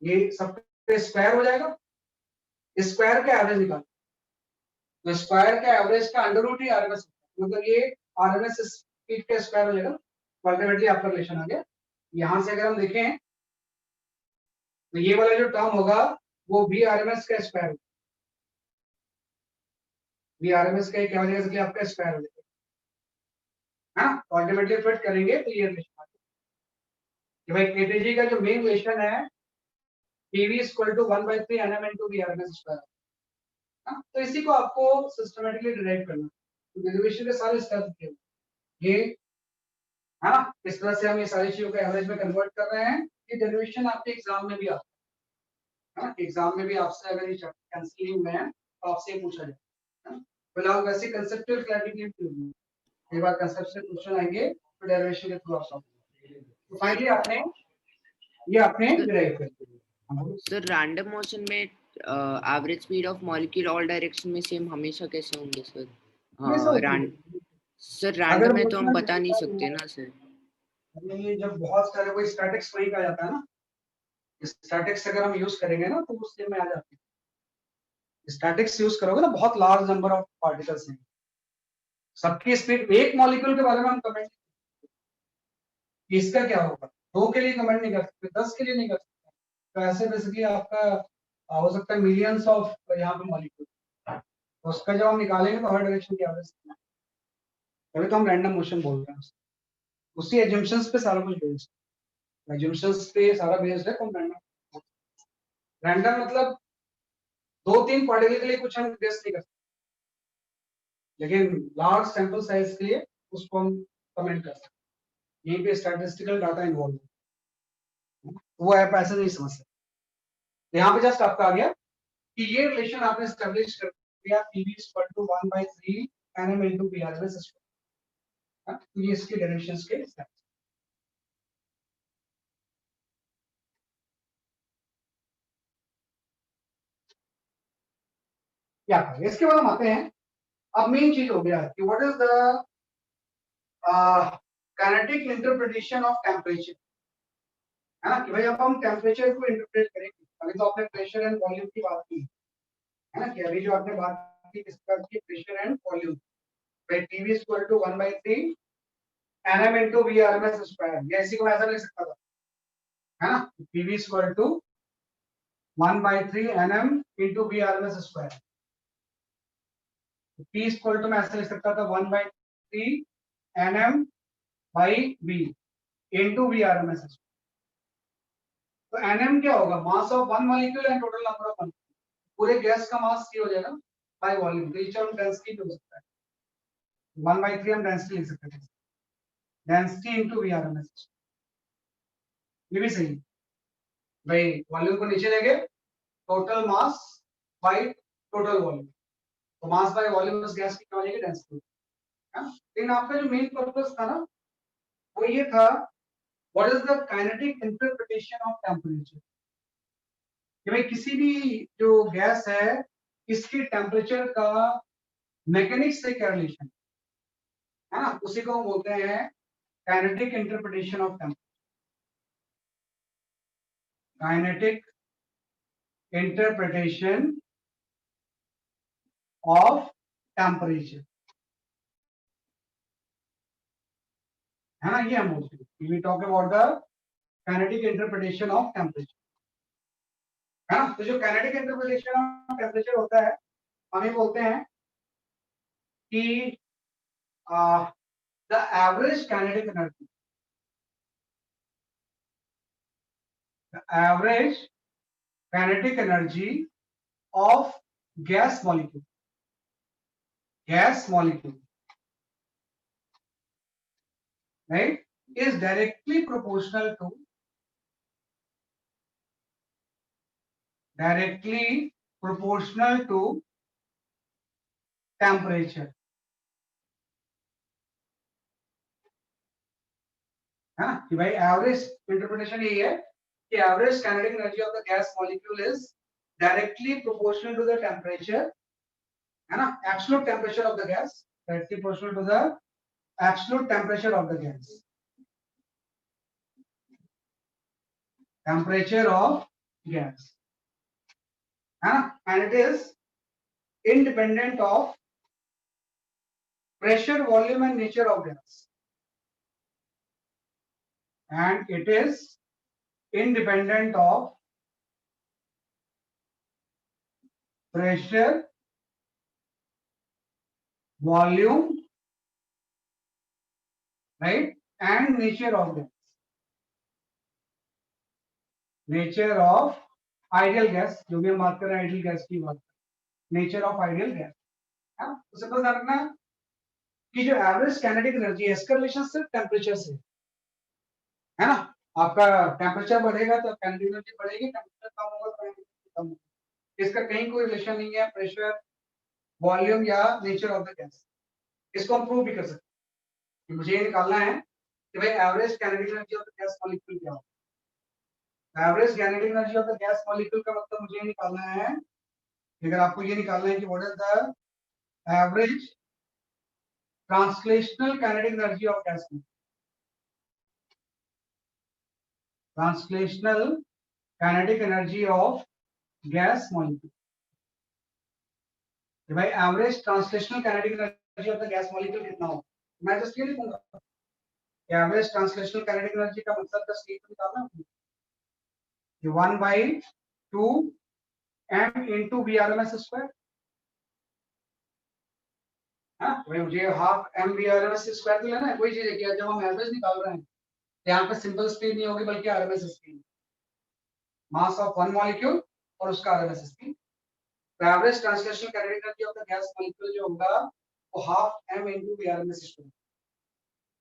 ये सब स्क्वायर हो जाएगा, स्क्वायर का एवरेज निकाल, तो स्क्वायर का एवरेज का अंडर रूट ही आरएमएस, मतलब ये आरएमएस स्पीड का स्क्वायर हो जाएगा। अल्टीमेटली आपका रिलेशन आ गया। यहां से अगर हम देखें तो ये वाला जो टर्म होगा वो वी आरएमएस का स्क्वायर होगा। वी आरएमएस का क्या हो जाएगा, इसलिए आपका स्क्वायर हो जाएगा, है ना। तो अल्टीमेटली फिट करेंगे तो ये रिलेशन आ गया कि भाई केटीजी का जो मेन रिलेशन है PV equal to 1/3 NM into v RMS square. हाँ, तो इसी को आपको सिस्टमेटिकली डिराइव करना है। तो डेरिवेशन के सारे स्टेप किए ये, है ना। इस तरह से हम ये सारी चीजों को एवरेज में कन्वर्ट कर रहे हैं। ये डेरिवेशन आपके एग्जाम में भी आता है, एग्जाम में भी आपसे अगर ये कैंसिलिंग में है तो आपसे ये पूछा जाए। फिलहाल वैसे कंसेप्चुअल क्लैरिटी होगी, एक बार कंसेप्चुअल क्वेश्चन आएंगे तो डेरिवेशन के थ्रू आप सॉल्व करेंगे। तो फाइनली आपने ये आपने डिराइव कर दिया। सर रैंडम मोशन में average speed of molecule all direction में सेम हमेशा कैसे होंगे सर? सर रैंडम में तो हम बता नहीं सकते ना सर। ये जब बहुत सारे कोई स्टैटिक्स वही कहा जाता है ना, स्टैटिक्स अगर हम यूज करेंगे ना तो उसके में आ जाती है। स्टैटिक्स यूज करोगे ना बहुत लार्ज नंबर ऑफ पार्टिकल्स हैं, सबकी स्पीड, एक मॉलिक्यूल के बारे में हम कमेंट, इसका क्या होगा 2 के लिए कमेंट नहीं कर सकते, 10 के लिए नहीं कर सकते। तो ऐसे बेसिकली आपका हो सकता है मिलियंस ऑफ यहाँ पे मॉलिक्यूल, तो उसका जब हम निकालेंगे तो हर डायरेक्शन की एवरेज, तभी तो हम रैंडम मोशन बोल रहे हैं। उसी एजम्पशंस पे सारा कुछ बेस्ड, एजम्पशंस पे सारा बेस्ड है। तो रैंडम, रैंडम मतलब 2-3 पार्टिकल के लिए कुछ हम गेस नहीं कर सकते, लेकिन लार्ज सैंपल साइज के लिए उसको हम कमेंट कर सकते हैं। यहीं पे स्टैटिस्टिकल डाटा इन्वॉल्व है, वो ऐप ऐसे नहीं समझ सकते। यहाँ पे जस्ट आपका आ गया कि ये रिलेशन आपने एस्टैब्लिश कर दिया, PV equal to 1/3 NM into BRMS square. तो ये इसके डेरिवेशंस के स्टेप्स। क्या करें इसके बाद हम आते हैं, अब मेन चीज हो गया कि what is the kinetic interpretation of temperature, है ना। कि भाई अब हम टेम्परेचर को इंटरप्रेट करेंगे। अभी तो आपने प्रेशर एंड वॉल्यूम की बात की, है ना, कि अभी जो आपने बात की किस बात की, प्रेशर एंड वॉल्यूम। भाई TV equal to 1/3 NM into v RMS square, या इसी को ऐसा लिख सकता था, है ना, TV equal to 1/3 NM into v RMS square. P equal to मैं ऐसे लिख सकता था 1/3 nm by v into v RMS. तो nm क्या होगा, mass of one molecule and total number of molecule. पूरे गैस का मास क्या हो जाएगा बाय वॉल्यूम, तो इच हम डेंसिटी हो सकता है 1/3 हम डेंसिटी लिख सकते हैं, डेंसिटी इनटू वीआरएमएस। ये भी सही भाई, वॉल्यूम को नीचे लेंगे, total mass by total volume, तो मास बाय वॉल्यूम उस गैस की क्या हो जाएगी, डेंसिटी। लेकिन आपका जो मेन पर्पस था ना वो ये था, what is the kinetic interpretation of temperature. कि भाई किसी भी जो गैस है इसकी टेम्परेचर का मैकेनिक्स से क्या रिलेशन है ना, उसी को हम बोलते हैं kinetic interpretation of temperature. Kinetic interpretation of temperature, है ना, ये हम बोलते हैं। We talk about the kinetic interpretation of temperature, है ना। तो जो काइनेटिक इंटरप्रिटेशन ऑफ टेम्परेचर होता है, हम ये बोलते हैं कि the average kinetic energy, the average kinetic energy of gas molecule, gas molecule, right, is directly proportional to temperature, है ना। कि भाई एवरेज इंटरप्रिटेशन यही है कि average kinetic energy of the gas molecule is directly proportional to the temperature, है ना, absolute temperature of the gas, directly proportional to the absolute temperature of the gas, temperature of gas, है ना, and it is independent of pressure, volume and nature of gas, and it is independent of pressure, volume, right, and nature of gas. Nature of ideal gas, जो भी हम बात कर रहे हैं ideal gas की बात, नेचर ऑफ आइडियल गैस है। तो सिंपल ध्यान रखना कि जो एवरेज काइनेटिक एनर्जी है इसका रिलेशन सिर्फ टेम्परेचर से है ना। आपका टेम्परेचर बढ़ेगा तो काइनेटिक एनर्जी बढ़ेगी, टेम्परेचर कम होगा तो काइनेटिक एनर्जी कम होगी। इसका कहीं कोई रिलेशन नहीं है प्रेशर, वॉल्यूम या नेचर ऑफ द गैस। इसको हम प्रूव भी कर सकते हैं। मुझे ये निकालना है कि भाई average kinetic energy of the gas molecule क्या होगा। Average kinetic energy of the gas molecule का मतलब मुझे ये निकालना है, अगर आपको ये निकालना है कि what is the average translational kinetic energy of gas, translational kinetic energy of gas molecule. भाई average translational kinetic energy of the gas molecule कितना होगा, मैं जस्ट ये लिखूंगा एवरेज ट्रांसलेशनल काइनेटिक एनर्जी का मतलब जस्ट ये निकालना है 1/2 m into VRMS स्क्वायर। भाई मुझे हाफ m VRMS स्क्वायर तो लेना है। कोई चीज है कि जब हम एवरेज निकाल रहे हैं तो यहाँ पे सिंपल स्पीड नहीं होगी बल्कि RMS speed, mass of one molecule और उसका RMS स्पीड। तो average translational kinetic energy of the gas molecule जो होगा वो half m into VRMS square.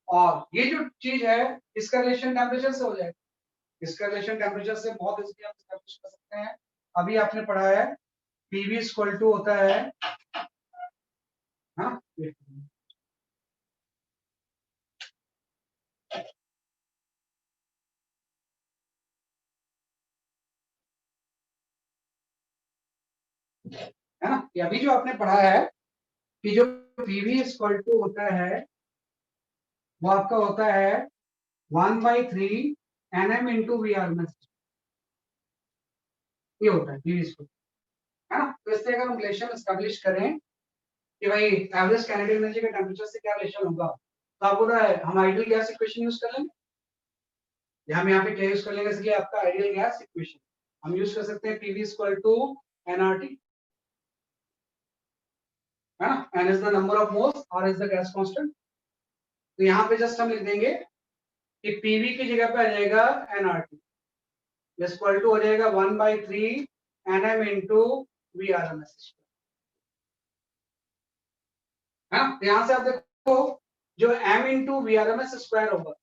और ये जो चीज है इसका रिलेशन टेम्परेचर से हो जाएगा। इसका रिलेशन टेम्परेचर से बहुत इजीली हम एस्टैब्लिश कर सकते हैं। अभी आपने पढ़ा है PV इक्वल टू होता है, हाँ है ना, ये अभी जो आपने पढ़ा है कि जो PV इक्वल टू होता है वो आपका होता है 1/3 Nm into VRMS, ये होता है PV इक्वल, है ना। तो इससे अगर हम रिलेशन एस्टैब्लिश करें कि भाई एवरेज काइनेटिक एनर्जी का टेम्परेचर से क्या रिलेशन होगा, तो आपको पता है हम आइडियल गैस इक्वेशन यूज कर लेंगे, या हम यहाँ पे क्या यूज कर लेंगे, इसलिए आपका आइडियल गैस इक्वेशन हम यूज कर सकते हैं PV इक्वल टू nRT, है ना। n is the number of moles, r is the gas constant. तो यहाँ पे जस्ट हम लिख देंगे कि PV की जगह पे आ जाएगा nRT इक्वल टू हो जाएगा 1/3 Nm into VRMS, है ना। यहाँ से आप देखो जो m into VRMS स्क्वायर होगा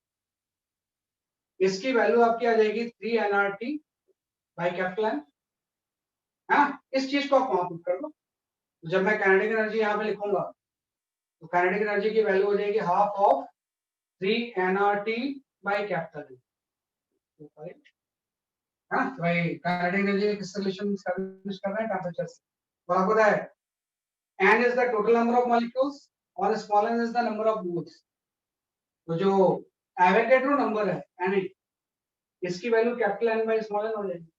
इसकी वैल्यू आपकी आ जाएगी 3 nRT बाई कैपिटल N, है ना। इस चीज को आप वहां पुट कर लो। जब मैं काइनेटिक एनर्जी यहाँ पे लिखूंगा तो काइनेटिक एनर्जी की वैल्यू हो जाएगी half of 3 nRT by capital N, हाँ। तो भाई काइनेटिक एनर्जी किस रिलेशन एस्टैब्लिश कर रहे हैं, टेम्परेचर से। और आपको पता है n is the total number of molecules और small n is the number of moles. तो जो एवोगैड्रो नंबर है Na, इसकी value capital N by small n हो जाएगी,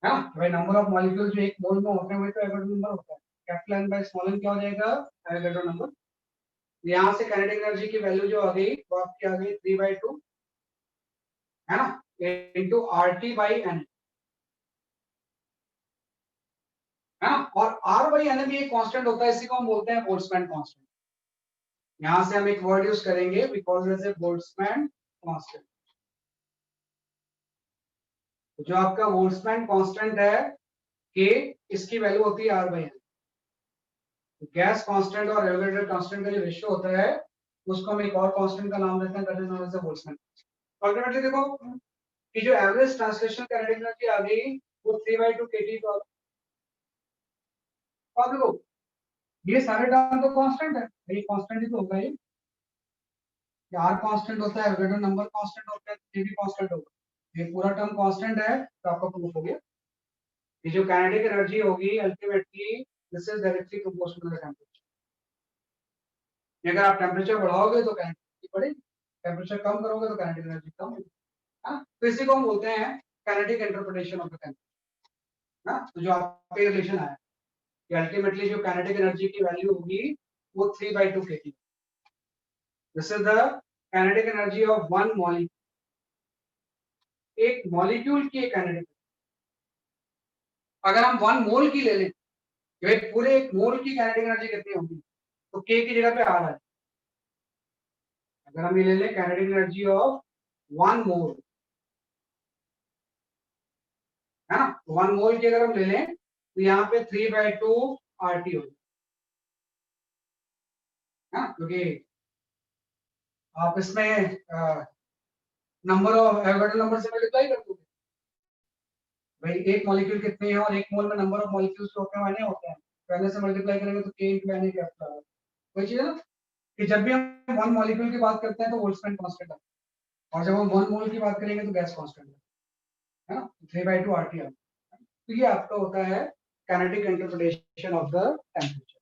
हाँ। भाई नंबर ऑफ मॉलिक्यूल जो एक मोल में होते हैं वही तो एवोगैड्रो नंबर होता है। Capital N by small n क्या हो जाएगा, एवोगैड्रो नंबर। यहाँ से काइनेटिक एनर्जी की वैल्यू जो आ गई वो आपकी आ गई 3/2, है ना, इनटू RT बाई N, है ना। और R बाई N भी एक कांस्टेंट होता है, इसी को हम बोलते हैं बोल्ट्जमैन कांस्टेंट। यहाँ से हम एक वर्ड यूज करेंगे because it is a Boltzmann constant. जो आपका बोल्ट्जमैन कांस्टेंट है K, इसकी वैल्यू होती है R by N। Gas constant और एवोगैड्रो कांस्टेंट का जो रेशियो होता है उसको हम एक और कांस्टेंट का नाम देते हैं, that is known as the Boltzmann. Ultimately देखो कि जो एवरेज ट्रांसलेशनल काइनेटिक एनर्जी आ गई वो 3/2 kT तो अब देखो ये सारे टर्म तो कांस्टेंट है, ये कांस्टेंट ही तो होगा, ये R कांस्टेंट होता है, एवोगैड्रो नंबर कांस्टेंट होता है, K भी कांस्टेंट होगा। ये पूरा टर्म कांस्टेंट है तो आपका प्रूफ हो गया। ये जो काइनेटिक एनर्जी होगी ultimately this is directly proportional to the temperature. अगर आप टेंपरेचर बढ़ाओगे तो काइनेटिक एनर्जी बढ़ेगी, टेंपरेचर कम करोगे तो काइनेटिक एनर्जी कम होगी, हां। तो इसी को हम बोलते हैं kinetic interpretation of the temperature, हां। तो जो आपके रिलेशन आया कि अल्टीमेटली जो काइनेटिक एनर्जी की वैल्यू होगी वो 3/2 kg। This is the kinetic energy of one molecule. एक मॉलिक्यूल की काइनेटिक, अगर हम 1 मोल की ले लें, भाई पूरे 1 मोल की काइनेटिक एनर्जी कितनी होगी, तो k की जगह पे r है। अगर हम ये ले लें काइनेटिक एनर्जी ऑफ 1 मोल, है ना, 1 मोल की अगर हम ले लें तो यहाँ पे 3/2 RT होगी, है, क्योंकि आप इसमें नंबर ऑफ एवोगाड्रो नंबर से मल्टीप्लाई कर दोगे। भाई एक मॉलिक्यूल कितने हैं और एक मोल में नंबर ऑफ मॉलिक्यूल्स होते हैं, माने होते हैं, पहले से मल्टीप्लाई करेंगे तो k into n क्या होता है। वही चीज है ना कि जब भी हम 1 मॉलिक्यूल की बात करते हैं तो बोल्ट्जमैन कांस्टेंट है, और जब हम 1 मोल की बात करेंगे तो गैस कांस्टेंट है ना, 3/2 RT है। तो ये आपका होता है kinetic interpretation of the temperature.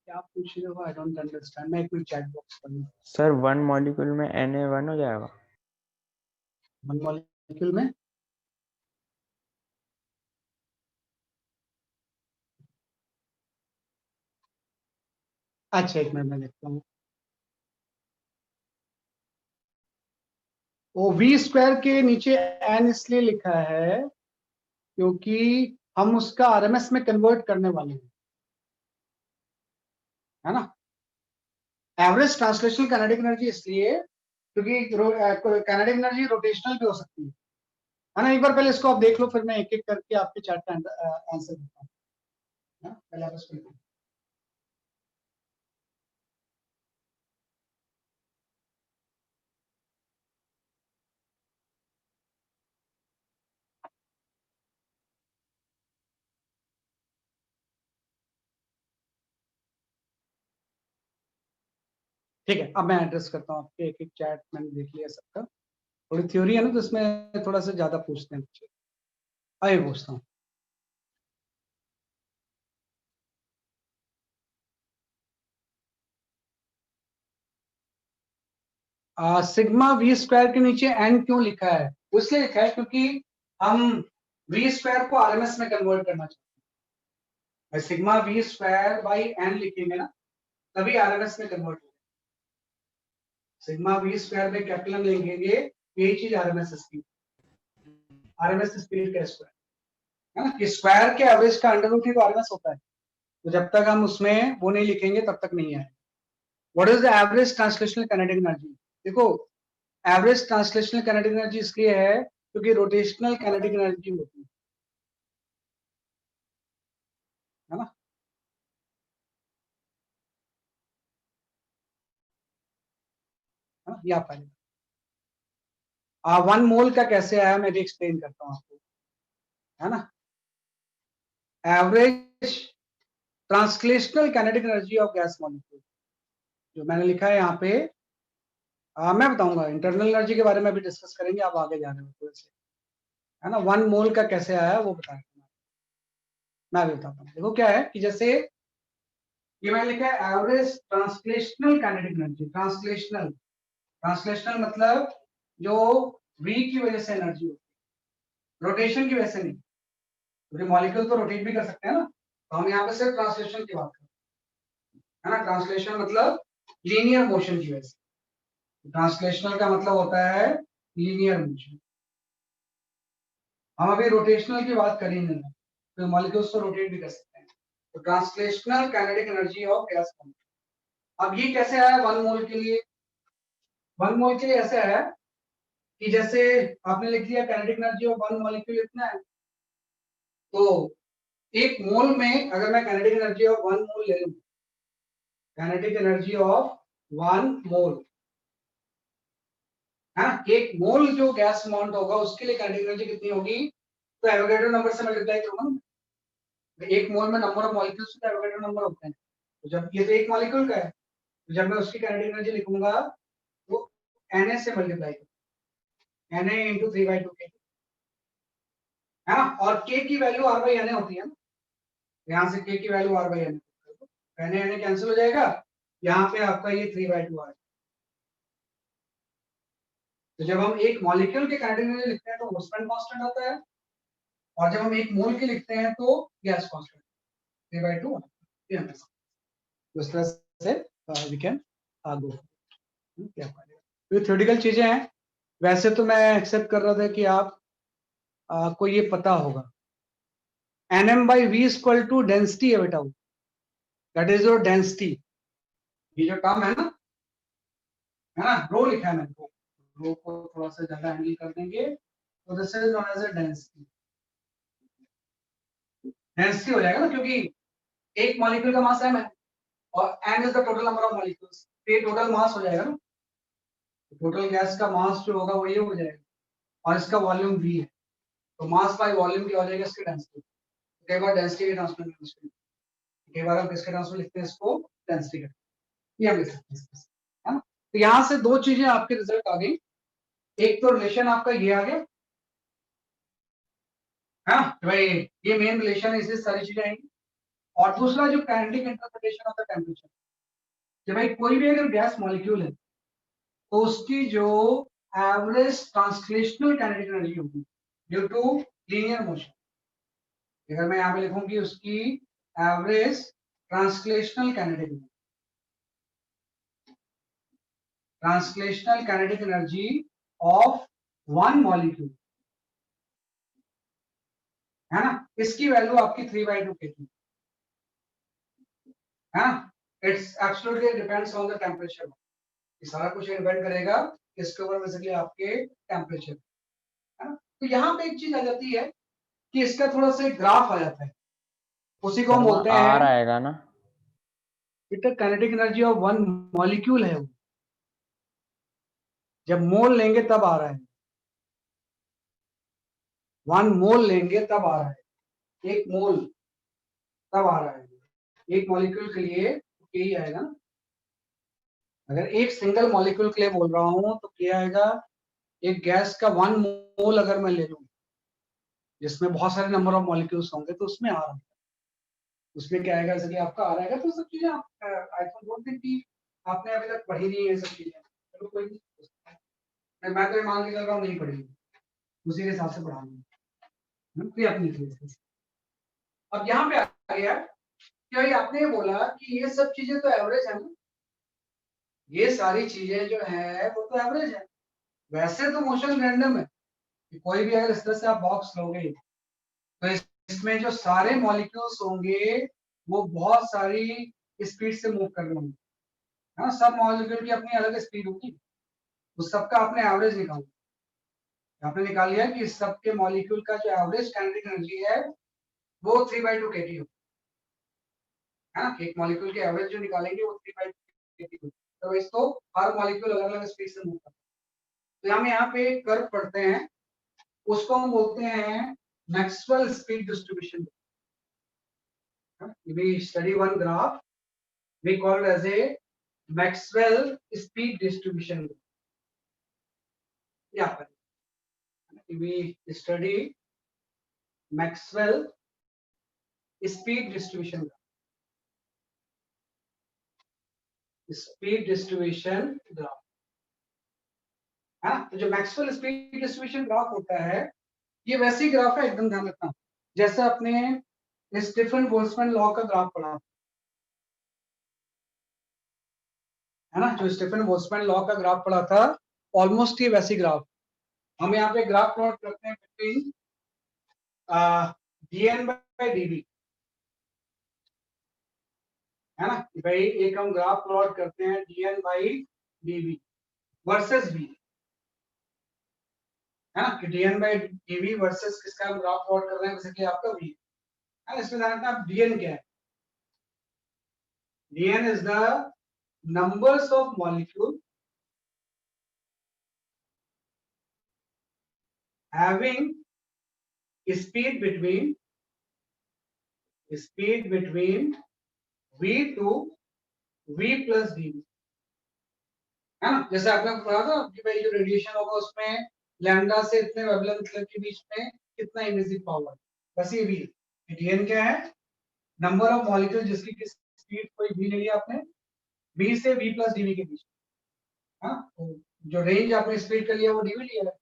क्या पूछ रहे हो, आई डोंट अंडरस्टैंड। मैं एक मिनट चैट बॉक्स पर हूं। सर 1 मॉलिक्यूल में Na1 हो जाएगा। 1 मॉलिक्यूल में अच्छा, एक मिनट में देखता हूँ। वो v² के नीचे n इसलिए लिखा है क्योंकि हम उसका RMS में कन्वर्ट करने वाले हैं, है ना। एवरेज ट्रांसलेशनल काइनेटिक एनर्जी इसलिए क्योंकि काइनेटिक एनर्जी रोटेशनल भी हो सकती है ना। एक बार पहले इसको आप देख लो, फिर मैं एक एक करके आपके चैट का आंसर देता हूँ, है ना? पहले आप इसको देखो। ठीक है, अब मैं एड्रेस करता हूँ आपके एक एक चैट। मैंने देख लिया सबका। थोड़ी थ्योरी है ना, तो इसमें थोड़ा सा ज्यादा पूछते हैं बच्चे। आइए पूछता हूँ। सिग्मा v² के नीचे n क्यों लिखा है? इसलिए लिखा है क्योंकि हम v² को RMS में कन्वर्ट करना चाहते हैं। सिग्मा v² बाई n लिखेंगे ना, तभी RMS में कन्वर्ट होगा। सिग्मा v² में कैपिटल लिखेंगे, यही चीज RMS स्पीड, RMS स्पीड का स्क्वायर, है ना, कि स्क्वायर के एवरेज का अंडर रूट ही तो RMS होता है। तो जब तक हम उसमें वो नहीं लिखेंगे तब तक नहीं आएगा। What is the average translational kinetic energy? देखो, एवरेज ट्रांसलेशनल काइनेटिक एनर्जी इसलिए है क्योंकि रोटेशनल काइनेटिक एनर्जी होती है ना। ये आप पहले 1 मोल का कैसे आया मैं भी एक्सप्लेन करता हूँ आपको, है ना। Average translational kinetic energy of gas molecule जो मैंने लिखा है यहाँ पे, मैं बताऊंगा। इंटरनल एनर्जी के बारे में भी डिस्कस करेंगे, आप आगे जा रहे हो थोड़े से, है ना। 1 मोल का कैसे आया वो बताया, मैं भी बताता हूँ। देखो क्या है कि जैसे ये मैंने लिखा है average translational kinetic energy. Translational मतलब जो v की वजह से एनर्जी होती है, रोटेशन की वजह से नहीं, क्योंकि मॉलिक्यूल तो रोटेट भी कर सकते हैं ना। तो हम यहाँ पे सिर्फ ट्रांसलेशन की बात करें, है ना। ट्रांसलेशन मतलब लीनियर मोशन की वजह से। ट्रांसलेशनल का मतलब होता है लीनियर मोशन। हम अभी रोटेशनल की बात करेंगे, तो मॉलिक्यूल्स तो रोटेट भी कर सकते हैं। तो translational kinetic energy of gas molecule. अब ये कैसे आया 1 मोल के लिए? 1 मोल के लिए ऐसे आया कि जैसे आपने लिख दिया काइनेटिक एनर्जी ऑफ 1 मॉलिक्यूल इतना है, तो 1 मोल में अगर मैं काइनेटिक एनर्जी ऑफ 1 मोल ले लूं, काइनेटिक एनर्जी ऑफ 1 मोल, है ना, 1 मोल जो गैस अमाउंट होगा उसके लिए काइनेटिक एनर्जी कितनी होगी? तो एवोगाड्रो नंबर से मल्टीप्लाई करूंगा ना। 1 मोल में नंबर ऑफ मॉलिक्यूल्स तो एवोगाड्रो नंबर होते हैं। तो जब ये तो 1 मॉलिक्यूल का है, तो जब मैं उसकी काइनेटिक एनर्जी लिखूंगा तो Na से मल्टीप्लाई करूंगा, Na into 3/2 k, है ना। और k की वैल्यू r/Na होती है ना, यहाँ से k की वैल्यू r/Na, Na कैंसिल हो जाएगा, यहाँ पे आपका ये 3/2 आ तो जब हम एक मॉलिक्यूल के काइनेटिक एनर्जी लिखते हैं तो बोल्ट्जमैन कांस्टेंट आता है, और जब हम एक मोल के लिखते हैं तो गैस कांस्टेंट 3/2 इस तरह से वी कैन गो। ये थ्योरेटिकल चीजें हैं, वैसे तो मैं एक्सेप्ट कर रहा था कि आप को ये पता होगा। NM/V डेंसिटी है बेटा, दैट इज योर डेंसिटी। ये जो टर्म है ना, रो लिखा है मैंने, रो को थोड़ा सा ज्यादा हैंडल कर देंगे तो this is known as a density. Density हो जाएगा ना, क्योंकि एक मॉलिक्यूल का मास m है और n is the total number of molecules, ये टोटल मास हो जाएगा ना। टोटल गैस का मास जो होगा वो ये हो जाएगा, और इसका वॉल्यूम v है, तो मास बाय वॉल्यूम क्या हो जाएगा, इसकी डेंसिटी। कई बार डेंसिटी के टर्म्स में लिखते हैं, कई बार हम किसके टर्म्स में लिखते हैं इसको, डेंसिटी के, ये हम लिख सकते हैं, है ना। तो यहाँ से दो चीजें आपके रिजल्ट आ गई, एक तो रिलेशन आपका ये आ गया, है भाई, ये मेन रिलेशन है, इससे सारी चीजें आएंगी। और दूसरा जो kinetic interpretation of the temperature, कि भाई कोई भी अगर गैस मॉलिक्यूल है तो उसकी जो एवरेज ट्रांसलेशनल काइनेटिक एनर्जी होगी ड्यू टू लीनियर मोशन, अगर मैं यहाँ पे लिखूं कि उसकी average translational kinetic energy of one molecule, है ना, इसकी वैल्यू आपकी 3/2 kg है ना। It's absolutely depends on the temperature, ये सारा कुछ डिपेंड करेगा किसके ऊपर, बेसिकली आपके टेम्परेचर, है ना। तो यहाँ पे एक चीज आ जाती है कि इसका थोड़ा सा ग्राफ आ जाता है, उसी को हम बोलते आर हैं, आएगा ना, इतना kinetic energy of one molecule है वो, जब मोल लेंगे तब आ रहा है, 1 मोल लेंगे तब आ रहा है, 1 मोल तब आ रहा है, एक मॉलिक्यूल के लिए यही आएगा ना। अगर एक सिंगल मॉलिक्यूल के लिए बोल रहा हूं तो क्या आएगा, एक गैस का 1 मोल अगर मैं ले लूं जिसमें बहुत सारे नंबर ऑफ मॉलिक्यूल्स होंगे तो उसमें आ रहा है, उसमें क्या आएगा, जैसे आपका आ रहेगा। तो सब चीजें आप आई डोंट थिंक कि आपने अभी तक पढ़ी नहीं है सब चीजें, चलो कोई नहीं, मैं तो मान के चल रहा हूँ नहीं पढ़ी, उसी के हिसाब से पढ़ाऊंगा अपनी चीज। अब यहाँ पे आ गया कि भाई आपने बोला कि ये सब चीजें तो एवरेज है ना, ये सारी चीजें जो है वो तो एवरेज है। वैसे तो मोशन रैंडम है कि कोई भी अगर इस तरह से आप बॉक्स लोगे तो इसमें जो सारे मॉलिक्यूल्स होंगे वो बहुत सारी स्पीड से मूव कर रहे होंगे, हाँ, सब मॉलिक्यूल की अपनी अलग स्पीड होगी, उस सबका आपने एवरेज निकाला, आपने निकाल लिया कि सबके मॉलिक्यूल का जो एवरेज काइनेटिक एनर्जी है वो 3/2 kg हो, है ना। एक मॉलिक्यूल के एवरेज जो निकालेंगे वो 3/2 kg हो, तो इसको हर मॉलिक्यूल अलग अलग स्पीड से मूव करता है। तो हम यहाँ पे कर्व पढ़ते हैं, उसको हम बोलते हैं Maxwell speed distribution. We study one graph, we call it as a Maxwell speed distribution. Yeah, we study Maxwell speed distribution. Speed distribution graph. है ना, तो जो मैक्सवेल स्पीड डिस्ट्रीब्यूशन ग्राफ होता है ये वैसी ग्राफ है, एकदम ध्यान रखना, जैसे अपने स्टीफन बोल्ट्जमैन लॉ का ग्राफ पढ़ा है ना, जो स्टीफन बोल्ट्जमैन लॉ का ग्राफ पढ़ा था, ऑलमोस्ट ये वैसी ग्राफ। हम यहाँ पे ग्राफ प्लॉट करते हैं बिटवीन dn by dt, है ना भाई, एक हम ग्राफ प्लॉट करते हैं dn by dv versus v, है ना, कि dn by dv वर्सेस किसका हम ग्राफ प्लॉट कर रहे हैं, जैसे कि आपका v है। इसमें ध्यान रखना dn क्या है, dn is the numbers of molecule having speed between v to v plus dv, है ना। जैसे आपने पढ़ा था कि भाई जो रेडिएशन होगा उसमें लैम्डा से इतने वेवलेंथ के बीच में कितना इमिसिव पावर, बस ये v है। dn क्या है, नंबर ऑफ मॉलिक्यूल जिसकी किस स्पीड कोई v ले लिया आपने, v से v plus dv के बीच, हाँ, तो जो रेंज आपने स्पीड कर लिया वो डीवी लिया है,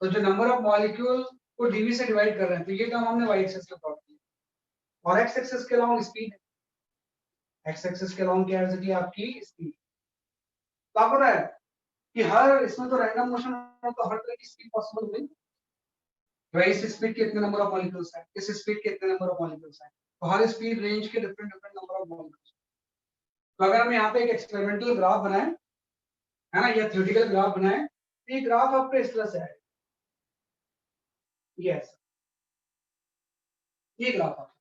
तो जो नंबर ऑफ मॉलिक्यूल को डीवी से डिवाइड कर रहे हैं, तो ये टर्म हमने वाई एक्सिस पे प्लॉट किया और एक्स एक्सिस के अलोंग स्पीड है, एक्स एक्सिस के अलोंग क्या है आपकी स्पीड। तो आपको पता है कि हर इसमें तो रैंडम मोशन है, तो हर तरह की स्पीड पॉसिबल नहीं। तो इस स्पीड के इतने नंबर ऑफ मॉलिक्यूल्स हैं, इस स्पीड के इतने नंबर ऑफ मॉलिक्यूल्स हैं, तो हर स्पीड रेंज के different different number of molecules. तो अगर हम यहाँ पे एक एक्सपेरिमेंटल ग्राफ बनाएं, है ना, या थ्योरेटिकल ग्राफ बनाएं, तो ये ग्राफ आपका इस तरह से है, यस, ये ग्राफ आपका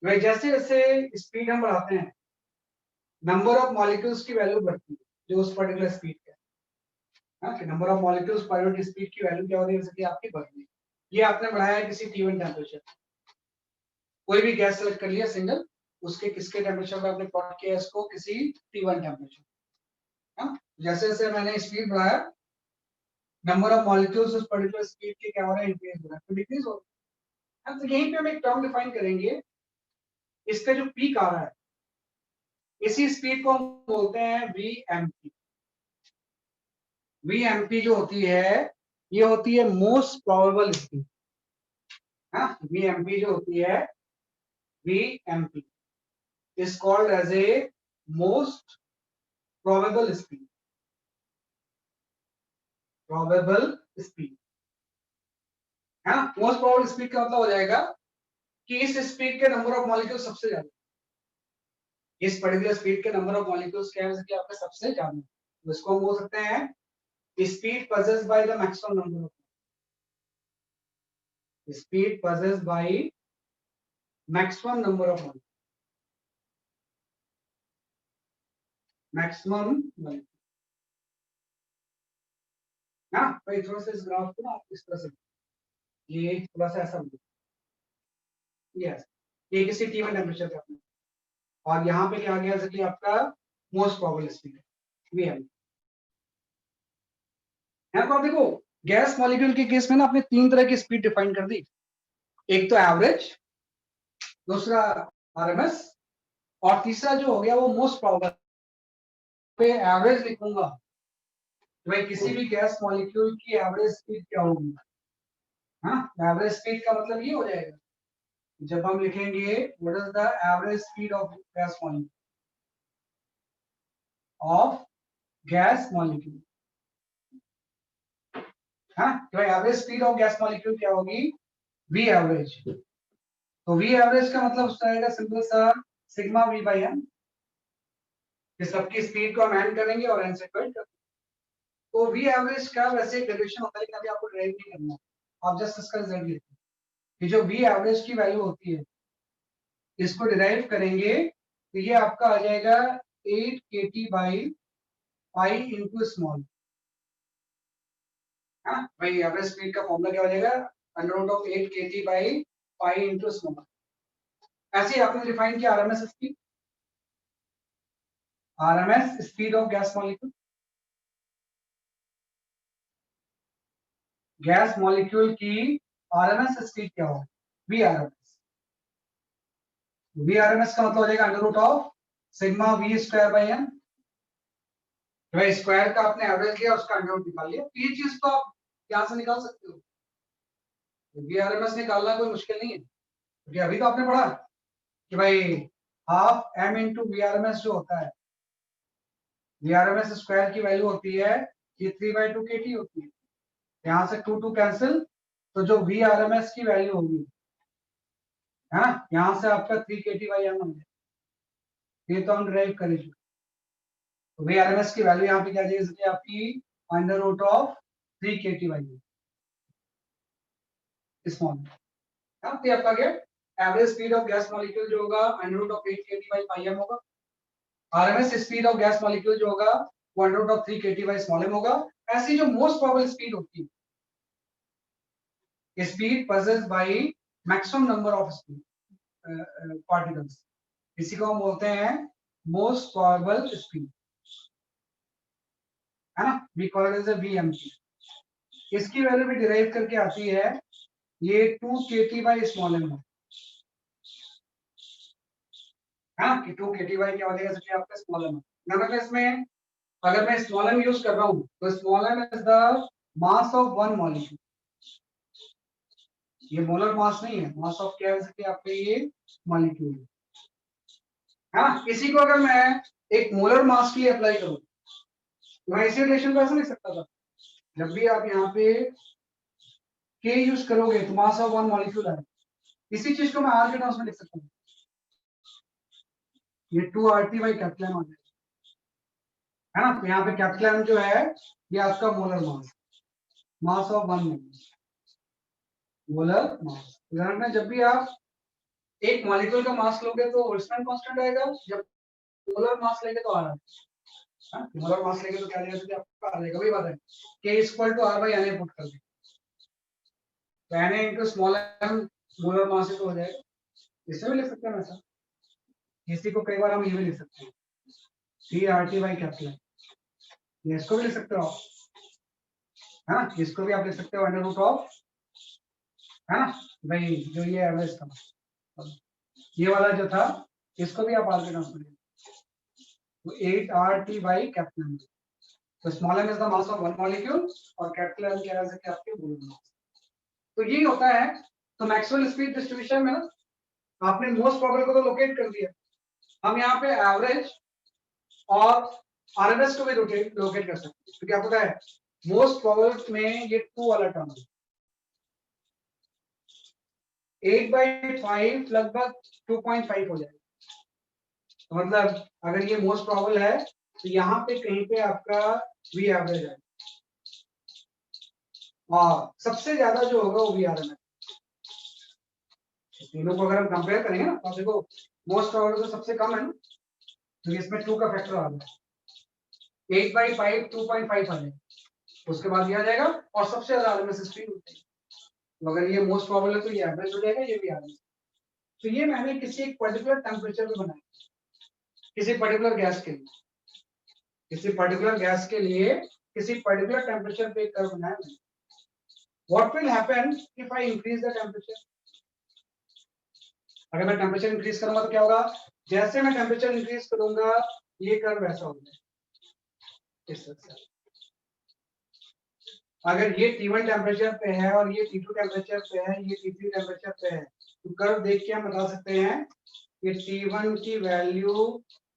वही जैसे जैसे स्पीड हम बढ़ाते हैं, नंबर ऑफ मॉलिक्यूल्स की वैल्यू बढ़ती है जो उस पर्टिकुलर स्पीड के, हाँ, कि number of molecules per unit speed की वैल्यू क्या हो रही है, जैसे कि आपकी बढ़ रही है। ये आपने बढ़ाया है किसी T1 टेम्परेचर, कोई भी गैस सेलेक्ट कर लिया सिंगल, उसके किसके टेम्परेचर पे आपने प्लॉट किया इसको, किसी T1 टेम्परेचर, हाँ, जैसे जैसे मैंने स्पीड बढ़ाया, नंबर ऑफ मॉलिक्यूल्स उस पर्टिकुलर स्पीड के क्या हो रहा है, इंक्रीज हो रहा है, तो डिक्रीज हो रहा है। तो यहीं पे हम एक टर्म डिफाइन करेंगे, इसका जो पीक आ रहा है, इसी स्पीड को हम बोलते हैं VMP। VMP जो होती है, ये होती है मोस्ट प्रोबेबल स्पीड, हाँ, VMP जो होती है, VMP is called as a most probable speed, probable speed, है ना। मोस्ट प्रोबेबल स्पीड का मतलब हो जाएगा कि इस स्पीड के नंबर ऑफ मॉलिक्यूल सबसे ज्यादा, इस पर्टिकुलर स्पीड के नंबर ऑफ मॉलिक्यूल्स क्या है कि आपका सबसे ज्यादा, तो इसको हम बोल सकते हैं speed possessed by the maximum number of, speed possessed by maximum number of molecules, maximum molecule, ना भाई। थोड़ा सा इस ग्राफ को ना आप इस तरह से, ये थोड़ा सा ऐसा हो, यस, ये किसी T1 टेम्परेचर पे आपने, और यहाँ पे क्या आ गया कि आपका मोस्ट प्रोबेबल स्पीड VM है। तो आप देखो गैस मॉलिक्यूल के केस में ना आपने तीन तरह की स्पीड डिफाइन कर दी, एक तो एवरेज, दूसरा RMS, और तीसरा जो हो गया वो मोस्ट प्रोबेबल। पे एवरेज लिखूंगा तो भाई किसी भी गैस मॉलिक्यूल की एवरेज स्पीड क्या होगी, हाँ, एवरेज स्पीड का मतलब ये हो जाएगा जब हम लिखेंगे what is the average speed of gas molecule, of gas molecule, हाँ, तो average speed of gas molecule क्या होगी, V एवरेज। तो V एवरेज का मतलब उसका आएगा सिंपल सा सिग्मा V बाई एन, सबकी स्पीड को हम ऐड करेंगे और n से डिवाइड करेंगे। तो V एवरेज का वैसे एक डेरिवेशन होता है, लेकिन अभी आपको डिराइव नहीं करना, आप जस्ट इसका रिजल्ट लिखिए कि जो V एवरेज की वैल्यू होती है, इसको डिराइव करेंगे तो ये आपका आ जाएगा 8 kT by pi into small, हाँ भाई, एवरेज स्पीड का फॉर्मूला क्या हो जाएगा, under root of 8 kT by pi into small. ऐसे ही आपने डिफाइन किया RMS speed, RMS speed of gas molecule, gas molecule की RMS स्पीड क्या होगा, VRMS। VRMS का मतलब हो जाएगा under root of sigma V square by n, भाई स्क्वायर का आपने एवरेज लिया, उसका अंडर रूट निकाल लिया, तो ये चीज तो आप यहाँ से निकाल सकते हो। VRMS निकालना कोई मुश्किल नहीं है, क्योंकि अभी तो आपने पढ़ा कि भाई हाफ m इंटू VRMS जो होता है, VRMS स्क्वायर की वैल्यू होती है ये 3/2 kT होती है, यहाँ से 2 कैंसिल, तो जो VRMS की वैल्यू होगी, है ना, यहाँ से आपका 3 kT बाई m हो जाए, ये तो हम डिराइव करेंगे। तो VRMS की वैल्यू यहाँ पे क्या जाएगी आपकी under root of 3 kT by small, हाँ, तो आपका क्या average speed of gas molecule जो होगा under root of 8 kT by pi m होगा, RMS speed of gas molecule जो होगा वो under root of 3 kT by small m होगा। ऐसी जो मोस्ट प्रोबेबल स्पीड होती है, speed possessed by maximum number of speed particles, इसी को हम बोलते हैं मोस्ट प्रोबेबल स्पीड, है ना, we call it as VMP। इसकी वैल्यू भी डिराइव करके आती है, ये 2 kT बाई स्मॉल m है, हाँ, कि 2 kT बाई क्या हो जाएगा आपका स्मॉल m। नंबर इसमें अगर मैं स्मॉल m यूज कर रहा हूँ तो small m is the mass of one molecule. ये मोलर मास नहीं है, मास ऑफ क्या है आपका ये मॉलिक्यूल है ना। इसी को अगर मैं एक मोलर मास के लिए अप्लाई करूँ तो मैं इसी रिलेशन को ऐसे लिख सकता था, जब भी आप यहाँ पे K यूज करोगे तो मास ऑफ वन मॉलिक्यूल है, इसी चीज को मैं R के टर्म्स में लिख सकता हूँ, ये 2RT बाई कैपिटल M आ जाएगा, है ना। तो यहाँ पे कैपिटल M जो है ये आपका molar mass, mass of one molar mass. उदाहरण में जब भी आप एक मॉलिक्यूल का मास लोगे तो ओरिजिनल कांस्टेंट आएगा, जब मोलर मास लेंगे तो R आएगा। मोलर मास लेंगे तो क्या आएगा, तो आपका आ जाएगा, वही बात है K equal to R by Na put कर दें तो Na इनटू स्मॉल m मोलर मास तो हो जाएगा। इसे भी लिख सकते हैं ऐसा, इसी को कई बार हम ये भी लिख सकते हैं 3RT बाई कैपिटल M, ये इसको भी लिख सकते हो आप, है ना। इसको भी आप लिख सकते हो अंडर रूट ऑफ, है ना भाई, जो ये एवरेज था ये वाला जो था इसको भी आप आर के टर्म्स में तो 8RT बाई कैपिटल M। तो small m is the mass of one molecule और कैपिटल M क्या है कि आपके मोलर मास। तो यही होता है। तो मैक्सवेल स्पीड डिस्ट्रीब्यूशन में ना आपने मोस्ट प्रोबेबल को तो लोकेट कर दिया, हम यहाँ पे एवरेज और आरएमएस को भी लोकेट कर सकते हैं, तो क्या पता है मोस्ट प्रोबेबल में ये 2 वाला टर्म है 8/5 लगभग 2.5 हो जाएगा। तो मतलब अगर ये मोस्ट प्रोबेबल है तो यहाँ पे कहीं पे आपका वी एवरेज है और सबसे ज्यादा जो होगा वो वी आरएमएस। तीनों को अगर हम कंपेयर करेंगे ना तो देखो मोस्ट प्रोबेबल तो सबसे कम है ना, तो इसमें 2 का फैक्टर आ रहा है 8/5 2.5 आ जाएगा, उसके बाद ये आ जाएगा और सबसे ज्यादा आरएमएस स्पीड होती है। तो अगर ये मोस्ट प्रोबेबल है तो ये एवरेज हो जाएगा, ये भी एवरेज। तो ये मैंने किसी एक पर्टिकुलर टेम्परेचर पे बनाया, किसी पर्टिकुलर गैस के लिए, किसी पर्टिकुलर गैस के लिए किसी पर्टिकुलर टेम्परेचर पे कर्व बनाया मैंने। What will happen if I increase the temperature. अगर मैं टेम्परेचर इंक्रीज करूंगा तो क्या होगा, जैसे मैं टेम्परेचर इंक्रीज करूंगा ये कर्व ऐसा होगा इस तरह से। अगर ये T1 टेम्परेचर पे है और ये T2 टेम्परेचर पे है, ये T3 टेम्परेचर पे है, तो कर्व देख के हम बता सकते हैं कि T1 की वैल्यू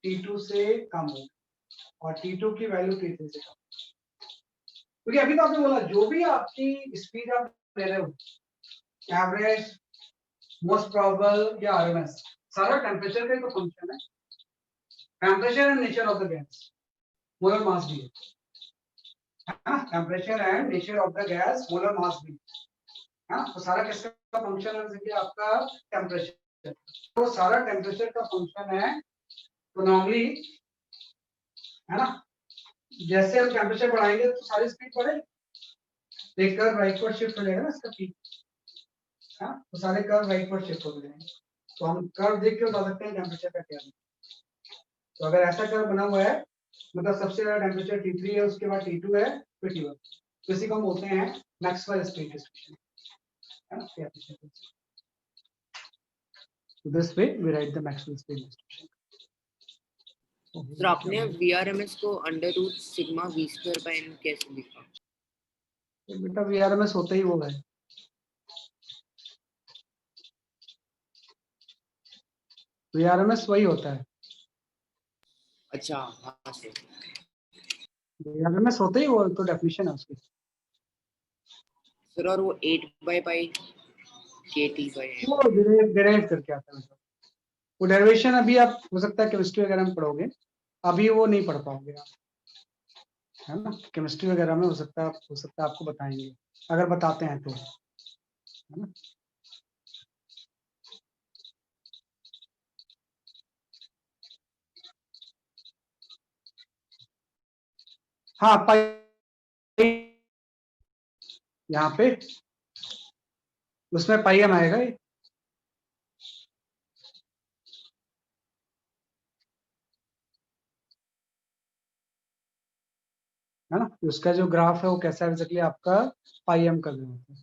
T2 से कम है और T2 की वैल्यू T3 से कम। क्योंकि अभी तो आपने बोला जो भी आपकी स्पीड आप ले रहे हो, एवरेज, मोस्ट प्रोबेबल या आरएमएस, सारा टेम्परेचर का ही तो फंक्शन है। Temperature and nature of the gas, molar mass भी है, temperature and nature of the gas, molar mass भी, हाँ। तो सारा किसका फंक्शन है, देखिए आपका टेम्परेचर, तो सारा टेम्परेचर का फंक्शन है। तो नॉर्मली, है ना, जैसे हम टेम्परेचर बढ़ाएंगे तो सारी स्पीड बढ़ेगी, एक कर्व राइटवर्ड शिफ्ट हो जाएगा ना इसका पीक, हाँ, तो सारे कर्व राइटवर्ड शिफ्ट हो जाएंगे। तो हम कर्व देख के बता सकते हैं टेम्परेचर का क्या है। तो अगर ऐसा कर्व बना हुआ है मतलब सबसे ज्यादा टेम्परेचर T3 है, उसके बाद T2 है, फिर T1, तो इसी को हम बोलते हैं मैक्सवेल स्पीड डिस्ट्रीब्यूशन, है ना। So this way we write the Maxwell speed distribution. Sir आपने VRMS को under root sigma V square by n कैसे लिखा? तो बेटा VRMS होता ही वो है, VRMS वही होता है, अच्छा हाँ सर, VRMS होता ही वो, तो डेफिनेशन है उसकी। सर और वो 8/5 KT बाय n। वो डिराइव करके आता है, मतलब वो डेरिवेशन अभी आप हो सकता है केमिस्ट्री वगैरह में पढ़ोगे, अभी वो नहीं पढ़ पाओगे आप, है ना। केमिस्ट्री वगैरह में हो सकता है आपको बताएंगे, अगर बताते हैं तो, है ना। हाँ पाई यहाँ पे उसमें पाई एम आएगा ये, है ना। उसका जो ग्राफ है वो कैसा है एग्जैक्टली आपका पाई एम का ग्राफ है,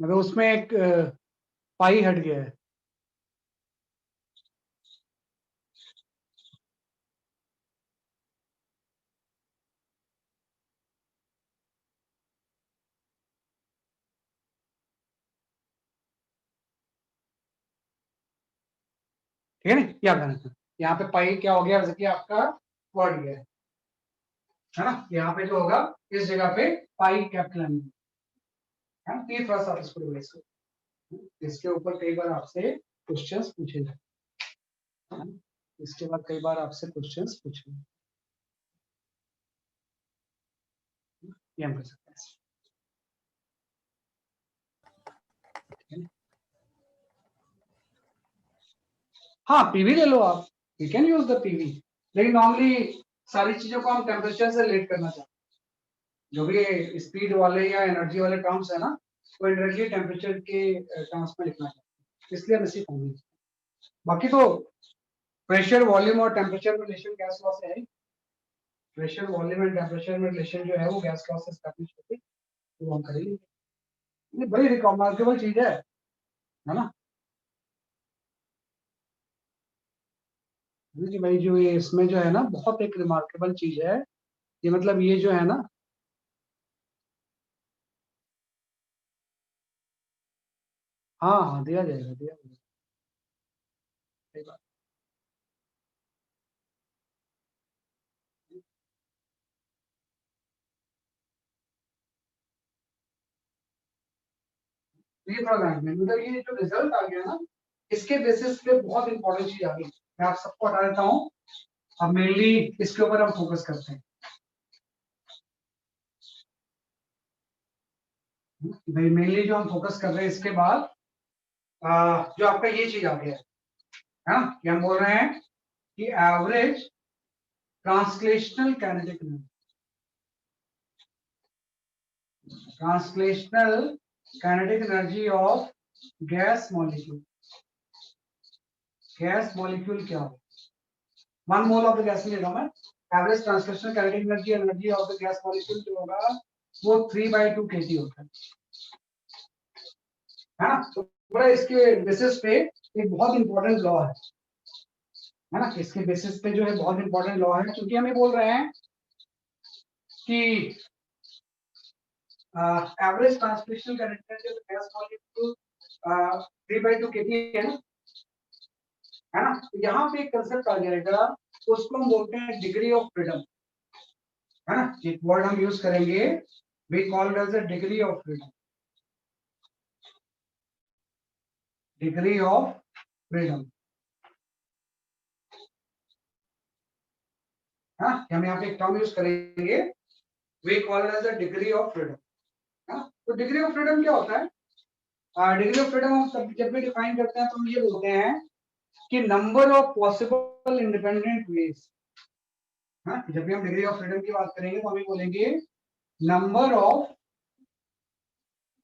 मतलब उसमें एक पाई हट गया है, ठीक है ना, क्या करना है यहाँ पे पाई क्या हो गया, जैसे कि आपका वर्ड गया है ना, यहाँ पे जो होगा इस जगह पे पाई कैपिटल एम है ना, तो ये थोड़ा सा आप इसको रिवाइज करो, इसके ऊपर कई बार आपसे क्वेश्चंस पूछे जाए, इसके बाद कई बार आपसे क्वेश्चंस पूछे जाए, ये हम कर सकते हैं। हाँ पीवी ले लो आप, you can use the PV, लेकिन नॉर्मली सारी चीजों को हम टेम्परेचर से रिलेट करना चाहते हैं, जो भी स्पीड वाले या एनर्जी वाले टर्म्स है ना, वो डायरेक्टली टेम्परेचर के टर्म्स में लिखना चाहते हैं, इसलिए हम इसी फॉर्म में, बाकी तो प्रेशर वॉल्यूम और टेम्परेचर में रिलेशन गैस लॉ से है, प्रेशर वॉल्यूम एंड टेम्परेचर में रिलेशन जो है वो गैस लॉ से एस्टैब्लिश होती है, तो हम करेंगे, ये बड़ी रिमार्केबल चीज है ना। जी भाई जो ये इसमें जो है ना बहुत एक रिमार्केबल चीज है, ये मतलब ये जो है ना, हाँ हाँ दिया जाएगा, दिया जाएगा, सही बात। ये थोड़ा ध्यान में, मतलब ये जो रिजल्ट आ गया ना, इसके बेसिस पे बहुत इंपॉर्टेंट चीज आ गई, मैं आप सबको हटा देता हूँ, अब मेनली इसके ऊपर हम फोकस करते हैं, भाई मेनली जो हम फोकस कर रहे हैं इसके बाद जो आपका ये चीज आ गया है ना, कि हम बोल रहे हैं कि average translational kinetic energy, translational kinetic energy of gas molecule, gas molecule क्या हो, 1 मोल ऑफ द गैस में मैं average translational kinetic energy, energy of the gas molecule जो होगा वो 3/2 kg होता है ना, तो बड़ा इसके बेसिस पे एक बहुत इंपॉर्टेंट लॉ है ना, इसके बेसिस पे जो है बहुत इंपॉर्टेंट लॉ है, क्योंकि हम ये बोल रहे हैं कि average translational kinetic energy of the gas molecule 3/2 kg है ना, तो यहाँ पे एक कंसेप्ट आ जाएगा, तो उसको हम बोलते हैं डिग्री ऑफ फ्रीडम, है ना, एक वर्ड हम यूज करेंगे, we called as the degree of freedom, degree of freedom, हाँ हम यहाँ पे एक टर्म यूज करेंगे, we called as the degree of freedom, है ना, तो डिग्री ऑफ फ्रीडम क्या होता है, डिग्री ऑफ फ्रीडम हम जब भी डिफाइन करते हैं तो हम ये बोलते हैं कि number of possible independent ways, हाँ जब भी हम डिग्री ऑफ फ्रीडम की बात करेंगे तो हम ये बोलेंगे नंबर ऑफ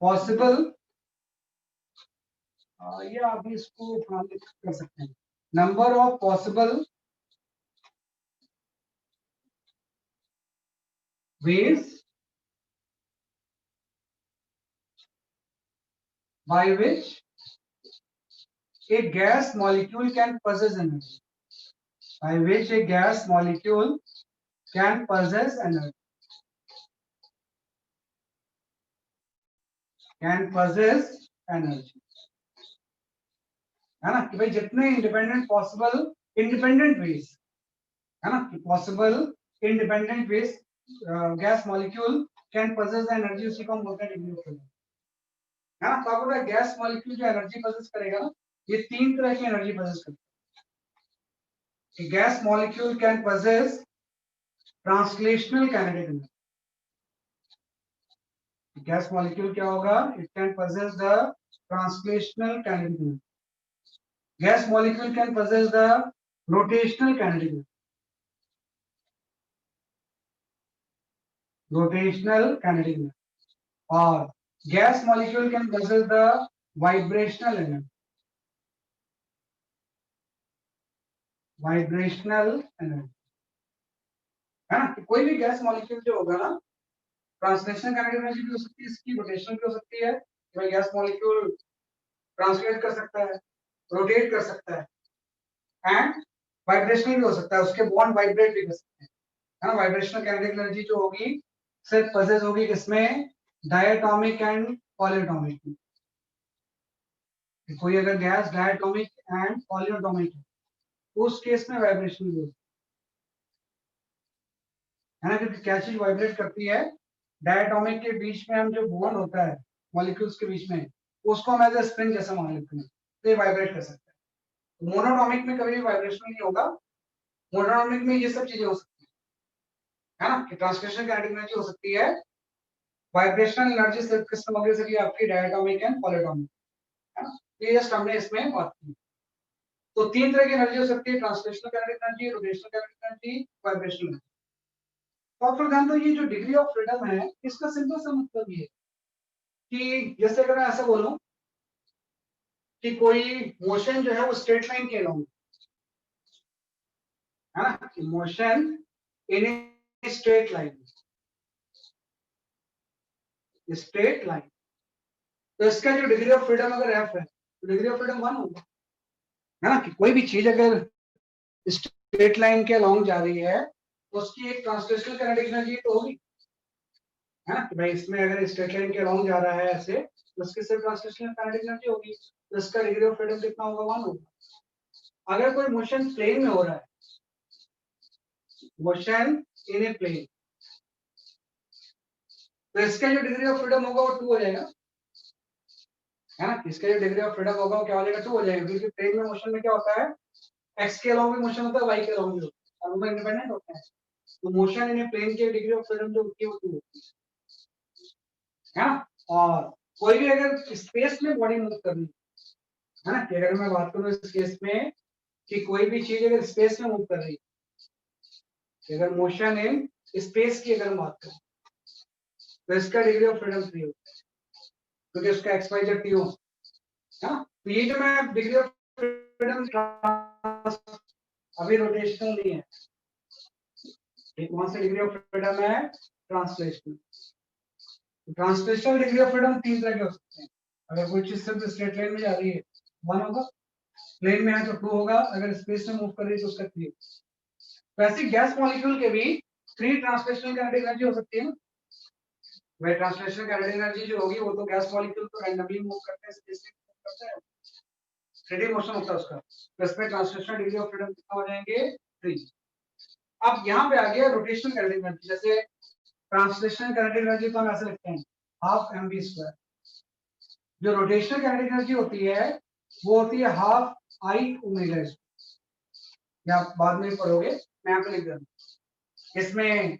पॉसिबल, ये आप भी इसको कर सकते हैं, number of possible ways by which a gas molecule can possess energy, by which a gas molecule can possess energy, can possess energy, है ना, कि भाई जितने इंडिपेंडेंट पॉसिबल इंडिपेंडेंट वेज, है ना, कि possible independent ways gas molecule can possess energy, उसी को हम बोलते हैं डिग्री ऑफ फ्रीडम, है ना, तो आपको पता है गैस मॉलिक्यूल जो एनर्जी पोजेस करेगा ना, ये 3 तरह की एनर्जी पोजेस करता है, gas molecule can possess translational kinetic energy, gas molecule क्या होगा, it can possess the translational kinetic energy, gas molecule can possess the rotational kinetic energy, rotational kinetic energy, और gas molecule can possess the vibrational energy, vibrational energy, है ना, तो कोई भी gas molecule जो होगा ना, ट्रांसलेशनल काइनेटिक एनर्जी भी हो सकती है, इसकी रोटेशनल भी हो सकती है, भाई गैस मॉलिक्यूल ट्रांसलेट कर सकता है, रोटेट कर सकता है, एंड वाइब्रेशनल भी हो सकता है, उसके बॉन्ड वाइब्रेट भी कर सकते हैं, है ना, वाइब्रेशनल काइनेटिक एनर्जी जो होगी सिर्फ पोजेस होगी किसमें, डायटोमिक एंड पॉलीएटॉमिक, कोई अगर गैस डायटोमिक एंड पॉलीएटॉमिक है उस केस में वाइब्रेशन भी होती है ना, क्योंकि क्या चीज वाइब्रेट करती है, डायटोमिक के बीच में हम जो बॉन्ड होता है मॉलिक्यूल्स के बीच में, उसको हम एज ए स्प्रिंग जैसा मान लेते हैं, तो ये वाइब्रेट कर सकता है। मोनोटॉमिक में कभी भी वाइब्रेशन नहीं होगा। मोनोटॉमिक में ये सब चीजें हो सकती है ना, कि ट्रांसलेशन काइनेटिक एनर्जी हो सकती है, वाइब्रेशनल एनर्जी सिर्फ किस सामग्री से आपकी डायटोमिक एंड पॉलीटॉमिक, है ना। ये जस्ट हमने इसमें बात की। तो तीन तरह की एनर्जी हो सकती है, translational kinetic energy, rotational kinetic energy, vibrational. तो आप ध्यान दो, ये जो डिग्री ऑफ फ्रीडम है इसका सिंपल सा मतलब ये कि जैसे अगर मैं ऐसा बोलूं कि कोई मोशन जो है वो स्ट्रेट लाइन के अलोंग है ना, motion in a straight line, straight line, तो इसका जो डिग्री ऑफ फ्रीडम अगर एफ है तो डिग्री ऑफ फ्रीडम 1 होगा, है ना। कि कोई भी चीज अगर स्ट्रेट लाइन के अलोंग जा रही है तो उसकी एक ट्रांसलेशनल काइनेटिक एनर्जी तो होगी, है ना। कि भाई इसमें अगर स्ट्रेट लाइन के अलोंग जा रहा है ऐसे, तो उसकी सिर्फ ट्रांसलेशनल काइनेटिक एनर्जी होगी, तो इसका डिग्री ऑफ फ्रीडम कितना होगा, 1 होगा। अगर कोई मोशन प्लेन में हो रहा है, मोशन इन ए प्लेन, तो इसका जो डिग्री ऑफ फ्रीडम होगा वो 2 हो जाएगा, है ना। इसका जो डिग्री ऑफ फ्रीडम होगा वो क्या हो जाएगा, 2 हो जाएगा, क्योंकि प्लेन में मोशन में क्या होता है, एक्स के अलोंग भी मोशन होता है, वाई के अलोंग भी होता है, दोनों इंडिपेंडेंट होते हैं। तो मोशन इन ए प्लेन की डिग्री ऑफ फ्रीडम जो होती है वो 2 होती है ना। और कोई भी अगर स्पेस में बॉडी मूव करनी है ना, कि अगर मैं बात करूं इस केस में कि कोई भी चीज अगर स्पेस में मूव कर रही है, अगर मोशन इन स्पेस की अगर बात करें, तो इसका डिग्री ऑफ फ्रीडम 3 होता है, क्योंकि उसका एक्स वाई जेड टी हो, है ना। तो ये जो मैं डिग्री ऑफ फ्रीडम अभी रोटेशनल नहीं है, कौन सा डिग्री ऑफ फ्रीडम है, translational. Translational degree of freedom 3 तरह के हो सकते हैं। अगर कोई चीज सिर्फ स्ट्रेट लाइन में जा रही है 1 होगा, प्लेन में है तो 2 होगा, अगर स्पेस में मूव कर रही है तो उसका 3 होगा। वैसे गैस मॉलिक्यूल के भी 3 ट्रांसलेशनल काइनेटिक एनर्जी हो सकती है ना। वह ट्रांसलेशनल काइनेटिक एनर्जी जो होगी वो तो गैस मॉलिक्यूल तो रैंडमली मूव करते हैं, स्पेस में मूव करते हैं, 3D मोशन होता है उसका, तो इसमें ट्रांसलेशनल डिग्री ऑफ फ्रीडम कितना हो जाएंगे, 3। अब यहाँ पे आ गया रोटेशनल काइनेटिक एनर्जी। जैसे ट्रांसलेशनल काइनेटिक एनर्जी तो हम ऐसे लिखते हैं हाफ mv²। जो रोटेशनल काइनेटिक एनर्जी होती है वो होती है हाफ आई ओमेगा स्क्वायर। आप बाद में पढ़ोगे, मैं यहाँ पे लिख दूँ। इसमें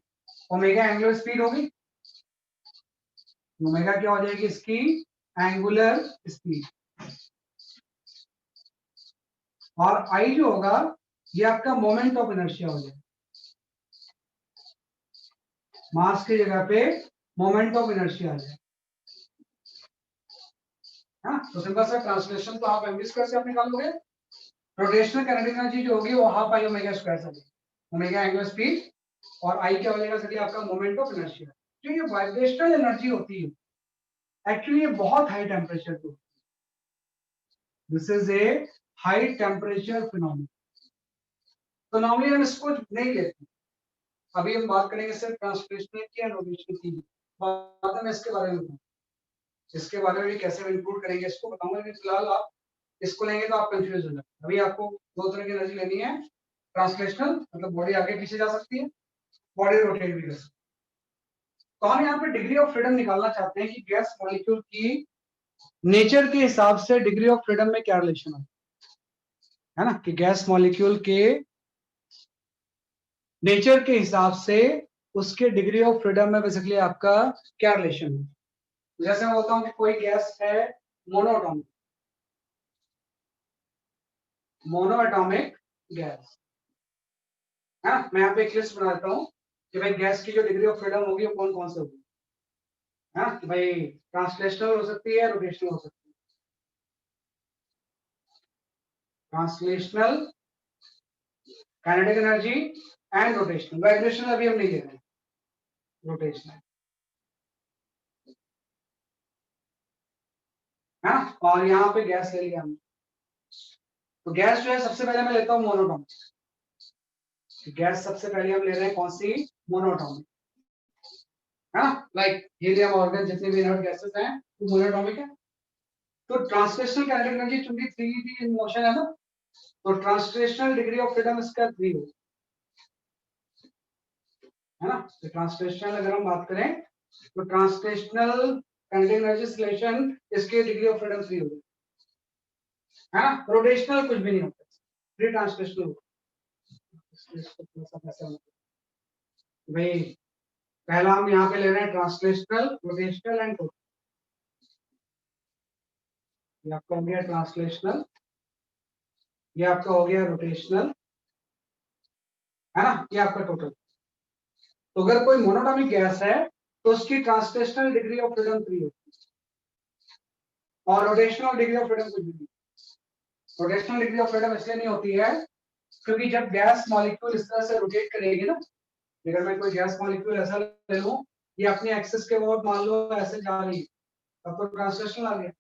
ओमेगा एंगुलर स्पीड होगी, ओमेगा क्या हो जाएगी, इसकी एंगुलर स्पीड, और आई जो होगा ये आपका मोमेंट ऑफ इनर्शिया हो जाएगा, मास की जगह पे मोमेंट ऑफ इनर्शिया आ जाएगा। हाँ, तो सिंपल सा ट्रांसलेशन तो आप mv स्क्वायर से आप निकालोगे, रोटेशनल काइनेटिक एनर्जी जो होगी वो हाफ आई ओमेगा स्क्वायर से होगी, ओमेगा एंगुलर स्पीड और आई क्या हो जाएगा सर आपका मोमेंट ऑफ इनर्शिया। जो ये वाइब्रेशनल एनर्जी होती है एक्चुअली ये बहुत हाई टेम्परेचर पे, this is a high temperature phenomenon. तो नॉर्मली हम इसको नहीं लेते, अभी हम बात करेंगे सिर्फ ट्रांसलेशनल की और रोटेशनल की, बाद में इसके बारे में बताऊंगा, इसके बारे में भी कैसे इंक्लूड करेंगे इसको बताऊंगा, लेकिन फिलहाल आप इसको लेंगे तो आप कंफ्यूज हो जाएंगे। अभी आपको 2 तरह की एनर्जी लेनी है, ट्रांसलेशनल मतलब बॉडी आगे पीछे जा सकती है, बॉडी रोटेट भी कर सकती है। तो हम यहाँ पे डिग्री ऑफ फ्रीडम निकालना चाहते हैं कि गैस मॉलिक्यूल की नेचर के हिसाब से डिग्री ऑफ फ्रीडम में क्या रिलेशन है ना, कि गैस मॉलिक्यूल के नेचर के हिसाब से उसके डिग्री ऑफ फ्रीडम में बेसिकली आपका क्या रिलेशन है। जैसे मैं बोलता हूँ कि कोई गैस है मोनोएटॉमिक, मोनोएटॉमिक गैस है ना। मैं यहाँ पे एक लिस्ट बना देता हूँ कि भाई गैस की जो डिग्री ऑफ फ्रीडम होगी वो कौन कौन से होगी, है ना। कि भाई ट्रांसलेशनल हो सकती है, रोटेशनल हो सकती है। Translational kinetic energy and rotational, vibrational अभी हम नहीं ले रहे हैं, रोटेशनल, है ना। और यहाँ पे गैस ले लिया हमने, तो गैस जो है सबसे पहले मैं लेता हूँ मोनोटॉमिक। गैस सबसे पहले हम ले रहे हैं कौन सी, मोनोटॉमिक, है ना। लाइक हीलियम, ऑर्गन, जितने भी इनर्ट गैसेस हैं वो मोनोटॉमिक है। तो ट्रांसलेशनल काइनेटिक एनर्जी चूंकि 3D इन मोशन है ना, तो ट्रांसलेशनल डिग्री ऑफ फ्रीडम इसका 3 होगा, है ना। तो ट्रांसलेशनल अगर हम बात करें तो ट्रांसलेशनल काइनेटिक एनर्जी रिलेशन इसके डिग्री ऑफ फ्रीडम 3 होगी, है ना। रोटेशनल कुछ भी नहीं होता, फ्री ट्रांसलेशनल होगा। भाई पहला हम यहाँ पे ले रहे हैं ट्रांसलेशनल, रोटेशनल एंड टोटल। ये आपका हो गया ट्रांसलेशनल, ये आपका हो गया रोटेशनल, है ना, ये आपका टोटल। तो अगर कोई मोनोटॉमिक गैस है तो उसकी ट्रांसलेशनल डिग्री ऑफ फ्रीडम 3 होती है और रोटेशनल डिग्री ऑफ फ्रीडम कुछ भी नहीं। रोटेशनल डिग्री ऑफ फ्रीडम इसलिए नहीं होती है क्योंकि जब गैस मॉलिक्यूल इस तरह से रोटेट करेगी ना, अगर मैं कोई गैस मॉलिक्यूल ऐसा ले लूं, ये अपने एक्सिस के अबाउट मान लो ऐसे जा रही है, तब तो ट्रांसलेशन आ गया।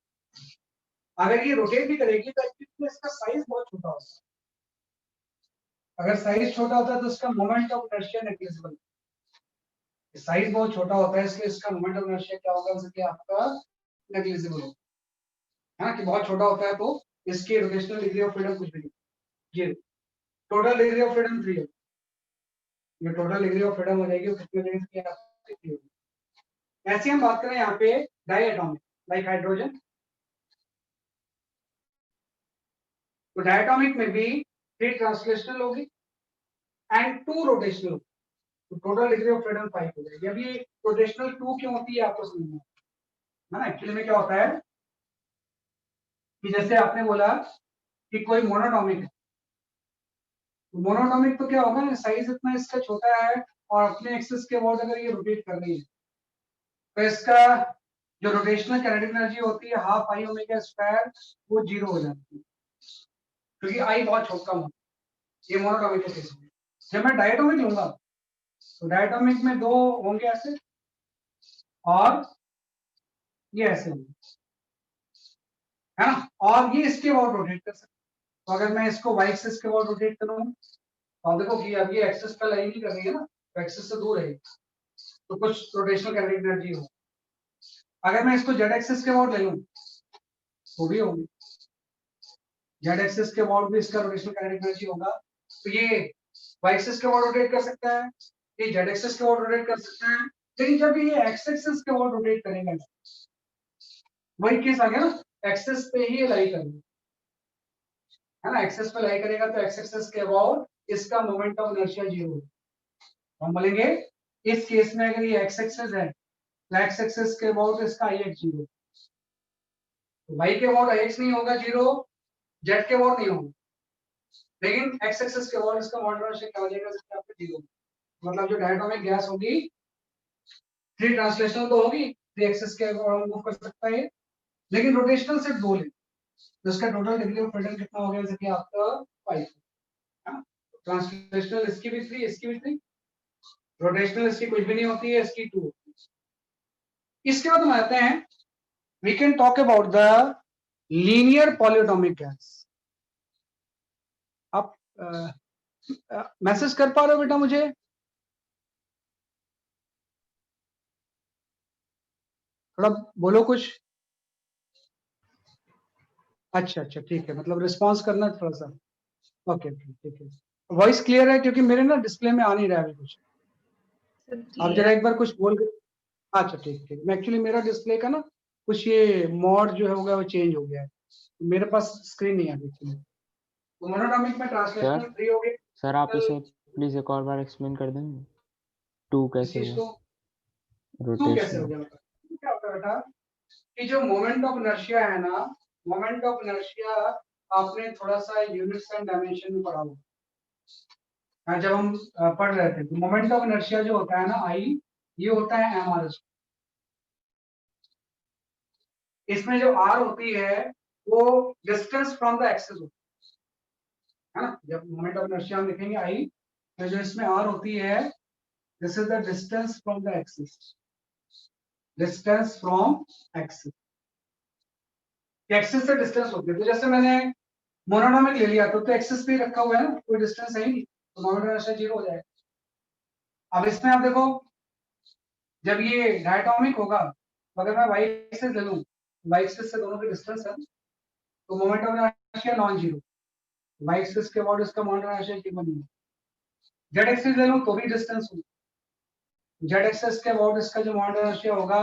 अगर ये रोटेट भी करेगी तो एक्चुअली इसका साइज बहुत छोटा होता है। अगर साइज छोटा होता है तो इसका moment of inertia negligible, size बहुत छोटा होता है इसलिए इसका मोमेंट ऑफ इनर्शिया क्या होगा, इसलिए आपका नेग्लिजिबल होगा, है ना, कि बहुत छोटा होता है तो इसकी रोटेशनल डिग्री ऑफ फ्रीडम कुछ भी नहीं, ये टोटल डिग्री ऑफ फ्रीडम 3 है। ये टोटल डिग्री ऑफ फ्रीडम हो जाएगी वो कितने डिग्री की होगी। ऐसे हम बात करें यहाँ पे डाई एटॉमिक लाइक हाइड्रोजन, तो डायटोमिक में भी 3 ट्रांसलेशनल होगी एंड 2 रोटेशनल, तो टोटल डिग्री ऑफ फ्रीडम 5 हो जाएगी। अभी रोटेशनल 2 क्यों होती है आपको समझना है ना। एक्चुअली में क्या होता है कि जैसे आपने बोला कि कोई मोनोटॉमिक है, तो मोनोटॉमिक तो क्या होगा ना, साइज इतना इसका छोटा है और अपने एक्सिस के अबाउट अगर ये रोटेट कर रही है तो इसका जो रोटेशनल काइनेटिक एनर्जी होती है हाफ आई ओमेगा स्क्वायर वो 0 हो जाती है क्योंकि आई बहुत छोटा होता है। ये मोनोटॉमिक के केस में। जब मैं डायटोमिक लूंगा तो डायटोमिक में 2 होंगे ऐसे और ये ऐसे होंगे, है ना, और ये इसके अबाउट रोटेट कर सकते। तो अगर मैं इसको वाई एक्सिस के अबाउट रोटेट करूँ तो देखो कि अब ये एक्सिस पे लाइन नहीं कर रही है ना, तो एक्सिस से दूर है तो कुछ रोटेशनल काइनेटिक एनर्जी हो। अगर मैं इसको जेड एक्सिस के अबाउट ले लूं तो भी होगी, जेड एक्सिस के अबाउट भी इसका रोटेशनल काइनेटिक एनर्जी होगा। तो ये वाई एक्सिस के अबाउट रोटेट कर सकता है, ये जेड एक्सिस के अबाउट रोटेट कर सकता है, लेकिन जब ये एक्स एक्सिस के अबाउट रोटेट करेगा वही केस आ गया ना, एक्सिस पे ही लाई करेगा, है ना, एक्सिस पे लाई करेगा तो एक्स एक्सिस के अबाउट इसका मोमेंट ऑफ इनर्शिया 0 है। हम बोलेंगे इस केस में अगर ये एक्स एक्सिस है तो एक्स एक्सिस के अबाउट इसका आई एक्स 0, वाई के अबाउट आई एक्स नहीं होगा 0, जेड के अबाउट नहीं होगा, लेकिन एक्स एक्सिस के अबाउट इसका मोमेंट ऑफ इनर्शिया क्या हो जाएगा, इसका आपको 0। मतलब जो डायटोमिक गैस होगी 3 ट्रांसलेशनल तो होगी, 3 एक्सिस के अबाउट मूव कर सकता है, लेकिन रोटेशनल सिर्फ 2 ले, तो इसका टोटल डिग्री ऑफ फ्रीडम कितना हो गया, जैसे कि आपका 5 है ना। ट्रांसलेशनल इसकी भी 3, इसकी भी 3, रोटेशनल इसकी कुछ भी नहीं होती है, इसकी 2। इसके बाद हम आते हैं, we can talk about the linear polyatomic gas. आप मैसेज कर पा रहे हो बेटा मुझे? थोड़ा बोलो कुछ। अच्छा अच्छा ठीक है, मतलब रिस्पॉन्स करना है थोड़ा सा। ओके ठीक है, वॉइस क्लियर है क्योंकि मेरे ना डिस्प्ले में आ नहीं रहा है कुछ। आप जरा एक बार कुछ बोल के। अच्छा ठीक ठीक, मैं एक्चुअली मेरा डिस्प्ले का ना कुछ ये मोड जो है होगा वो चेंज हो गया है, मेरे पास स्क्रीन नहीं आ रही। तो मोनोटॉमिक में ट्रांसलेशनल 3 हो गए। सर आप इसे प्लीज एक और बार एक्सप्लेन कर देंगे, 2 कैसे इस हुआ, टू कैसे हो रोटेशनल। गया, क्या होता है बेटा कि जो मोमेंट ऑफ इनर्शिया है ना, मोमेंट ऑफ इनर्शिया आपने थोड़ा सा यूनिट्स एंड डायमेंशन में पढ़ा होगा। हाँ, जब हम पढ़ रहे थे तो मोमेंट ऑफ इनर्शिया जो होता है ना आई, ये होता है एम आर। इसमें जो आर होती है वो डिस्टेंस फ्रॉम द एक्सिस होती है ना। जब मोमेंट ऑफ इनर्शिया हम लिखेंगे आई तो जो इसमें आर होती है, this is the distance from the axis, distance from axis, axis से डिस्टेंस होती है। तो जैसे मैंने मोनोटॉमिक ले लिया तो एक्सिस पे रखा हुआ है ना, कोई डिस्टेंस है ही नहीं, तो मोमेंट ऑफ इनर्शिया 0 हो जाएगा। अब इसमें आप देखो जब ये डायटोमिक होगा तो अगर मैं वाई एक्सिस ले लूं, वाई एक्सिस से दोनों की डिस्टेंस है तो moment of inertia non zero, y axis के अबाउट इसका मोमेंट ऑफ इनर्शिया जीरो नहीं है। z एक्सिस ले लो तो भी डिस्टेंस होगा, z एक्सिस के अबाउट इसका जो मोमेंट ऑफ इनर्शिया होगा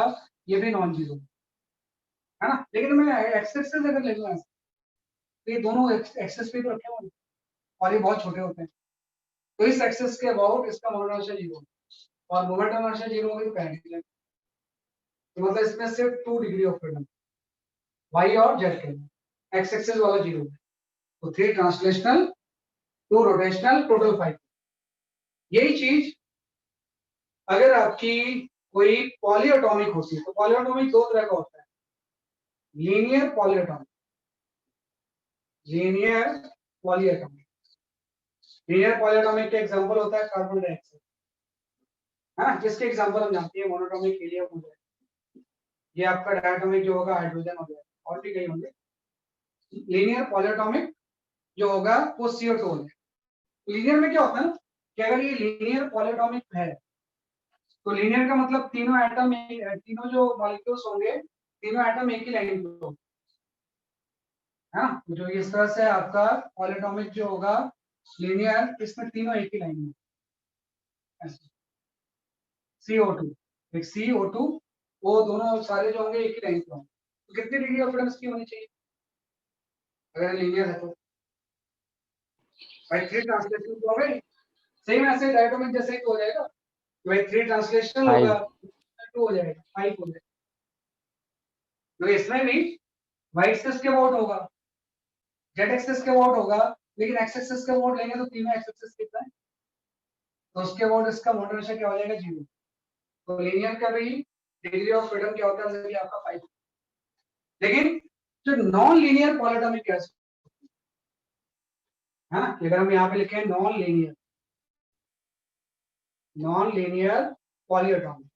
ये भी नॉन जीरो है ना। लेकिन मैं x एक्सिस अगर ले लूं तो ये दोनों एक्सिस पे तो रखे हुए हैं और ये बहुत छोटे होते हैं, तो इस एक्सिस के अबाउट इसका मोमेंट ऑफ इनर्शिया जीरो और मोमेंट ऑफ इनर्शिया जीरो होगी तो पेंडिकुलर, तो मतलब इसमें सिर्फ 2 डिग्री ऑफ फ्रीडम y और z के, x एक्सिस वाला जीरो, तो 3 ट्रांसलेशनल 2 रोटेशनल टोटल 5। यही चीज अगर आपकी कोई पॉलीएटॉमिक होती है, तो पॉलीएटॉमिक दो तरह का होता है, linear polyatomic, linear polyatomic. Linear polyatomic का एग्जांपल होता है कार्बन डाइऑक्साइड, है ना, जिसके एग्जांपल हम जानते हैं मोनोटॉमिक हीलियम हो जाए, ये आपका डायटोमिक जो होगा हाइड्रोजन हो जाए, और भी कई होंगे। लीनियर पॉलीएटॉमिक जो होगा वो CO2 हो जाए। लीनियर में क्या होता है ना कि अगर ये लीनियर पॉलीएटॉमिक है तो लीनियर का मतलब तीनों एटम, तीनों जो मॉलिक्यूल्स होंगे तीनों एटम एक ही लाइन पे होंगे, है ना। जो इस तरह से आपका पॉलीएटॉमिक जो होगा लीनियर, इसमें तीनों एक ही लाइन में, CO2, एक CO2 वो दोनों सारे जो होंगे एक ही लाइन पे होंगे। तो कितनी डिग्री ऑफ फ्रीडम की होनी चाहिए अगर लीनियर है तो? भाई 3 ट्रांसलेशन तो हो गई, सेम ऐसे डायटोमिक जैसे ही तो हो जाएगा, भाई 3 ट्रांसलेशन होगा 2 हो जाएगा 5 हो जाएगा। तो इसमें भी y एक्सिस के अबाउट होगा, z एक्सिस के अबाउट होगा, लेकिन x एक्सिस के अबाउट लेंगे तो तीनों x एक्सिस कितना है, तो उसके अबाउट इसका मोमेंट क्या हो जाएगा जीरो। तो लीनियर का भी डिग्री ऑफ फ्रीडम क्या होता है जैसे कि आपका 5, लेकिन जो नॉन लीनियर पॉलीएटॉमिक गैस है ना, अगर हम यहाँ पे लिखें नॉन लीनियर पॉलीएटॉमिक,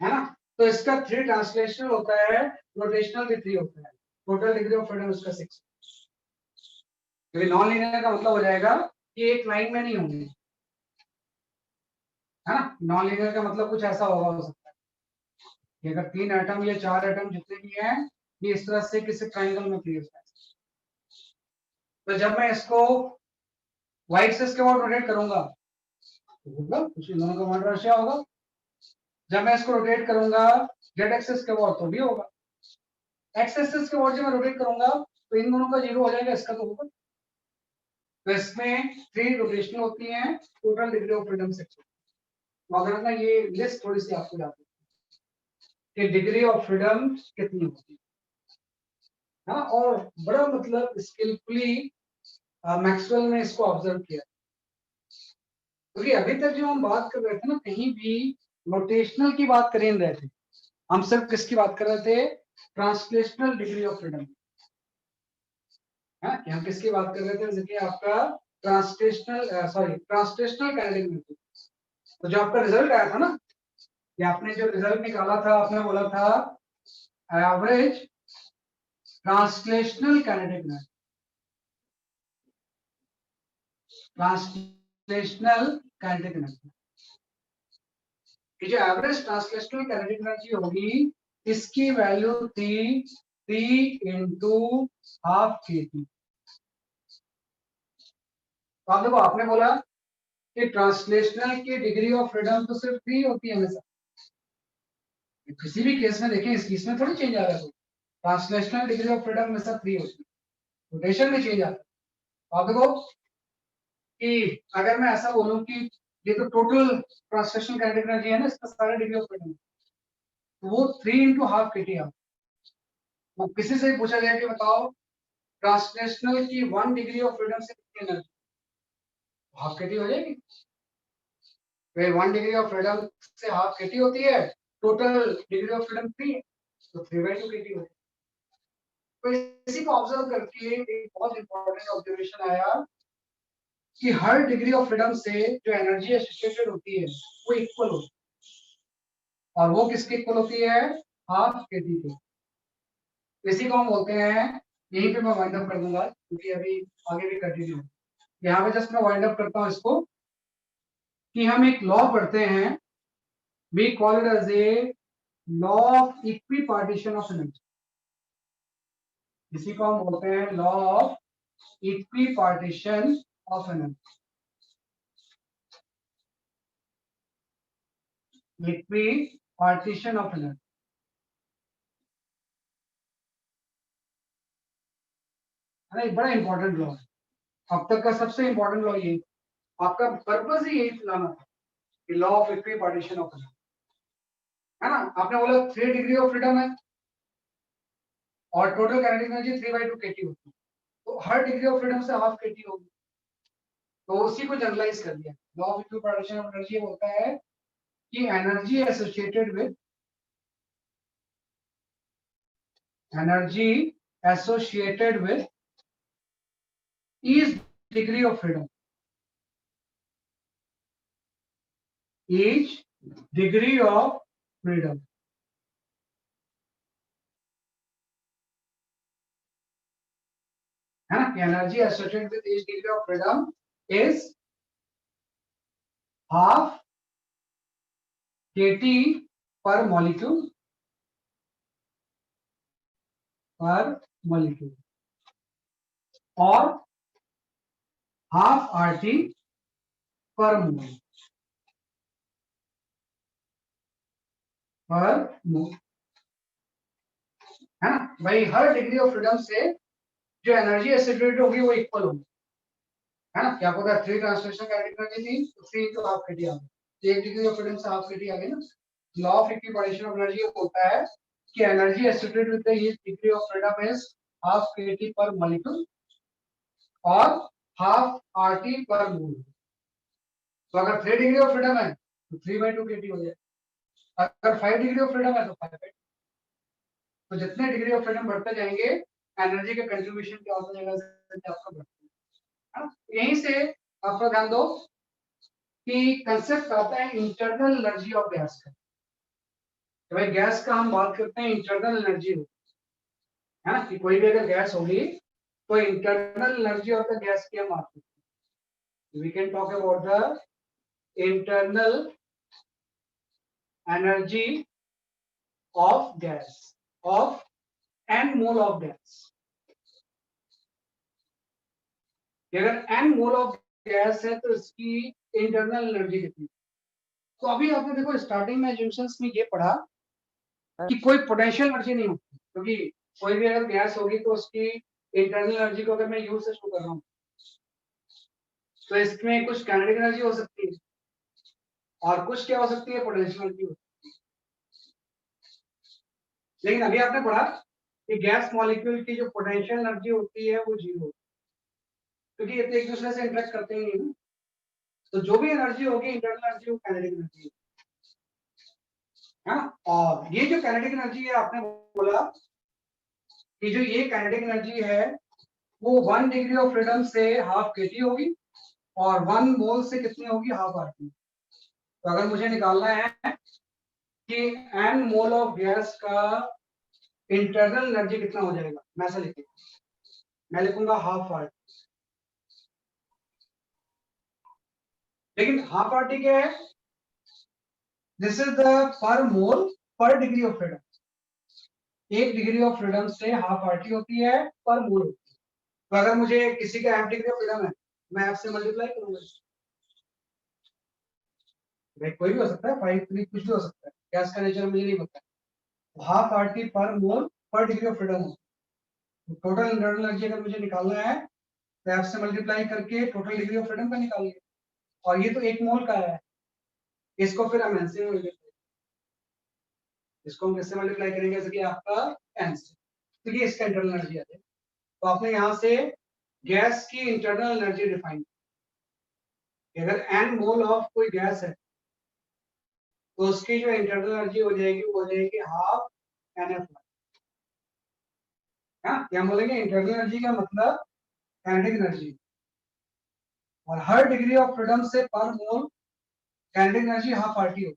है ना, तो इसका 3 ट्रांसलेशनल होता है, रोटेशनल भी 3 होता है, टोटल डिग्री ऑफ फ्रीडम इसका 6। क्योंकि नॉन लीनियर का मतलब हो जाएगा कि एक लाइन में नहीं होंगे, है ना। नॉन लीनियर का मतलब कुछ ऐसा होगा, हो सकता है कि अगर 3 एटम या 4 एटम जितने भी हैं ये इस तरह से किसी ट्रायंगल में प्लेस है, तो जब मैं इसको y एक्सिस के अबाउट रोटेट करूंगा तो होगा कुछ इन दोनों का मोमेंट ऑफ होगा, जब मैं इसको रोटेट करूंगा z एक्सिस के अबाउट तो भी होगा, x एक्सिस के अबाउट जब मैं रोटेट करूंगा तो इन दोनों का जीरो हो जाएगा, इसका तो होगा। तो इसमें 3 रोटेशनल होती हैं, टोटल डिग्री ऑफ फ्रीडम 6। तो अगर ना ये लिस्ट थोड़ी सी आपको याद कि डिग्री ऑफ फ्रीडम कितनी होती है, हाँ, और बड़ा मतलब स्किलफुली मैक्सवेल ने इसको ऑब्जर्व किया, क्योंकि अभी तक जो हम बात कर रहे थे ना कहीं भी रोटेशनल की बात कर ही नहीं रहे थे, हम सिर्फ किसकी बात कर रहे थे, ट्रांसलेशनल डिग्री ऑफ फ्रीडम, है कि हम किसकी बात कर रहे थे, जैसे कि आपका ट्रांसलेशनल काइनेटिक एनर्जी। तो जो आपका रिजल्ट आया था ना, ये आपने जो रिजल्ट निकाला था आपने बोला था average translational kinetic energy, translational kinetic energy, जो एवरेज ट्रांसलेशनल काइनेटिक एनर्जी होगी इसकी वैल्यू थी 3 into ½ kg। तो आप देखो आपने बोला कि ट्रांसलेशनल की डिग्री ऑफ फ्रीडम तो सिर्फ 3 होती है हमेशा, किसी भी केस में देखें इसमें थोड़ी चेंज आ रहा है, ट्रांसलेशनल डिग्री ऑफ फ्रीडम हमेशा 3 होती है, रोटेशन में चेंज आता है। तो आप देखो कि अगर मैं ऐसा बोलूं कि ये तो टोटल ट्रांसलेशनल काइनेटिक एनर्जी है ना, इसका सारा डिग्री ऑफ फ्रीडम तो वो 3 into ½ kg है। तो किसी से पूछा गया कि बताओ ट्रांसलेशनल की 1 डिग्री ऑफ फ्रीडम से कितनी एनर्जी, ½ kg हो जाएगी। तो 1 डिग्री ऑफ फ्रीडम से ½ kg होती है, टोटल डिग्री ऑफ फ्रीडम 3 है, तो 3/2 kg हो जाएगी। तो इसी को ऑब्जर्व करके एक बहुत इंपॉर्टेंट ऑब्जर्वेशन आया कि हर डिग्री ऑफ फ्रीडम से जो एनर्जी एसोसिएटेड होती है वो इक्वल होती है, और वो किसके इक्वल होती है, ½ kg के। इसी को हम बोलते हैं, यहीं पे मैं वाइंड अप कर दूंगा क्योंकि अभी आगे भी कंटिन्यू, यहाँ पे जस्ट मैं वाइंड अप करता हूँ इसको, कि हम एक लॉ पढ़ते हैं, we call it as a law of equipartition of energy. इसी को हम बोलते हैं law of equipartition of energy. Equipartition of energy, है ना, एक बड़ा इंपॉर्टेंट लॉ है। अब तक का सबसे इंपॉर्टेंट लॉ ये, आपका पर्पस ही यही लाना था कि law of equipartition of energy, है ना। आपने बोला 3 डिग्री ऑफ फ्रीडम है और टोटल काइनेटिक एनर्जी 3/2 kT होती है, तो हर डिग्री ऑफ फ्रीडम से हाफ kT होगी, तो उसी को जनरलाइज कर दिया। Law of equipartition of energy बोलता है कि energy associated with each degree of freedom, each degree of freedom, है ना, energy associated with each degree of freedom is half kT per molecule, और half RT per mole, है ना भाई। हर degree of freedom से जो एनर्जी एसोसिएटेड होगी वो इक्वल होगी, है ना। क्या पता 3 ट्रांसलेशन काइनेटिक एनर्जी थी तो 3 into हाफ kT आ गई, 1 डिग्री ऑफ फ्रीडम से हाफ kT आ गई ना। Law of equipartition of energy बोलता है कि energy associated with each degree of freedom is half kT पर मॉलिक्यूल और हाफ RT पर मोल। तो अगर 3 डिग्री ऑफ फ्रीडम है तो 3/2 kT हो जाए, अगर 5 डिग्री ऑफ फ्रीडम है तो 5/2। तो जितने डिग्री ऑफ फ्रीडम बढ़ते जाएंगे एनर्जी का कंट्रीब्यूशन क्या होता जाएगा, आपका बढ़ता है ना। यहीं से आपका ध्यान दो कि कंसेप्ट आता है इंटरनल एनर्जी ऑफ गैस का। तो भाई गैस का हम बात करते हैं इंटरनल एनर्जी, है ना, कि कोई भी अगर गैस होगी तो internal energy of the gas की हम बात करते हैं। We can talk about the internal energy of gas of n mole of gas. अगर n मोल ऑफ गैस है तो इसकी इंटरनल एनर्जी कितनी। तो अभी आपने देखो स्टार्टिंग में एजम्पशंस में ये पढ़ा कि कोई पोटेंशियल एनर्जी नहीं होती, क्योंकि कोई भी अगर गैस होगी तो उसकी इंटरनल एनर्जी को अगर मैं यू से शो कर रहा हूँ तो इसमें कुछ काइनेटिक एनर्जी हो सकती है और कुछ क्या हो सकती है, पोटेंशियल एनर्जी हो सकती है। लेकिन अभी आपने पढ़ा कि गैस मॉलिक्यूल की जो पोटेंशियल एनर्जी होती है वो 0 होती है, क्योंकि ये तो एक दूसरे से इंटरेक्ट करते ही नहीं। तो जो भी एनर्जी होगी इंटरनल एनर्जी वो काइनेटिक एनर्जी है ना। और ये जो काइनेटिक एनर्जी है आपने बोला कि जो ये काइनेटिक एनर्जी है वो 1 डिग्री ऑफ फ्रीडम से हाफ kT होगी और 1 मोल से कितनी होगी, हाफ RT। तो अगर मुझे निकालना है कि n मोल ऑफ गैस का इंटरनल एनर्जी कितना हो जाएगा, मैं ऐसा मैं लिखूंगा हाफ RT। लेकिन हाफ RT क्या है, दिस इज द पर मोल पर degree of freedom. 1 degree of freedom से हाफ RT होती है पर मोल होती है। तो अगर मुझे किसी का f डिग्री ऑफ फ्रीडम है मैं f से मल्टीप्लाई करूंगा, कोई भी हो सकता है, 5 3 कुछ भी हो सकता है, गैस का नेचर मुझे नहीं पता। तो हाफ RT पर मोल पर डिग्री ऑफ फ्रीडम हो। तो टोटल इंटरनल एनर्जी अगर मुझे निकालना है तो f से मल्टीप्लाई करके टोटल डिग्री ऑफ फ्रीडम का निकालिए, और ये तो 1 मोल का है, इसको फिर हम n से मल्टीप्लाई, इसको हम किससे मल्टीप्लाई करेंगे, जैसे कि आपका n से, तो ये इसका इंटरनल एनर्जी आ जाएगी। तो आपने यहाँ से गैस की इंटरनल एनर्जी डिफाइन, अगर n मोल ऑफ कोई गैस है तो उसकी जो इंटरनल एनर्जी हो जाएगी वो हो जाएगी हाफ NF। हाँ, क्या बोलेंगे, इंटरनल एनर्जी का मतलब काइनेटिक एनर्जी, और हर डिग्री ऑफ फ्रीडम से पर मोल काइनेटिक एनर्जी हाफ RT होगी।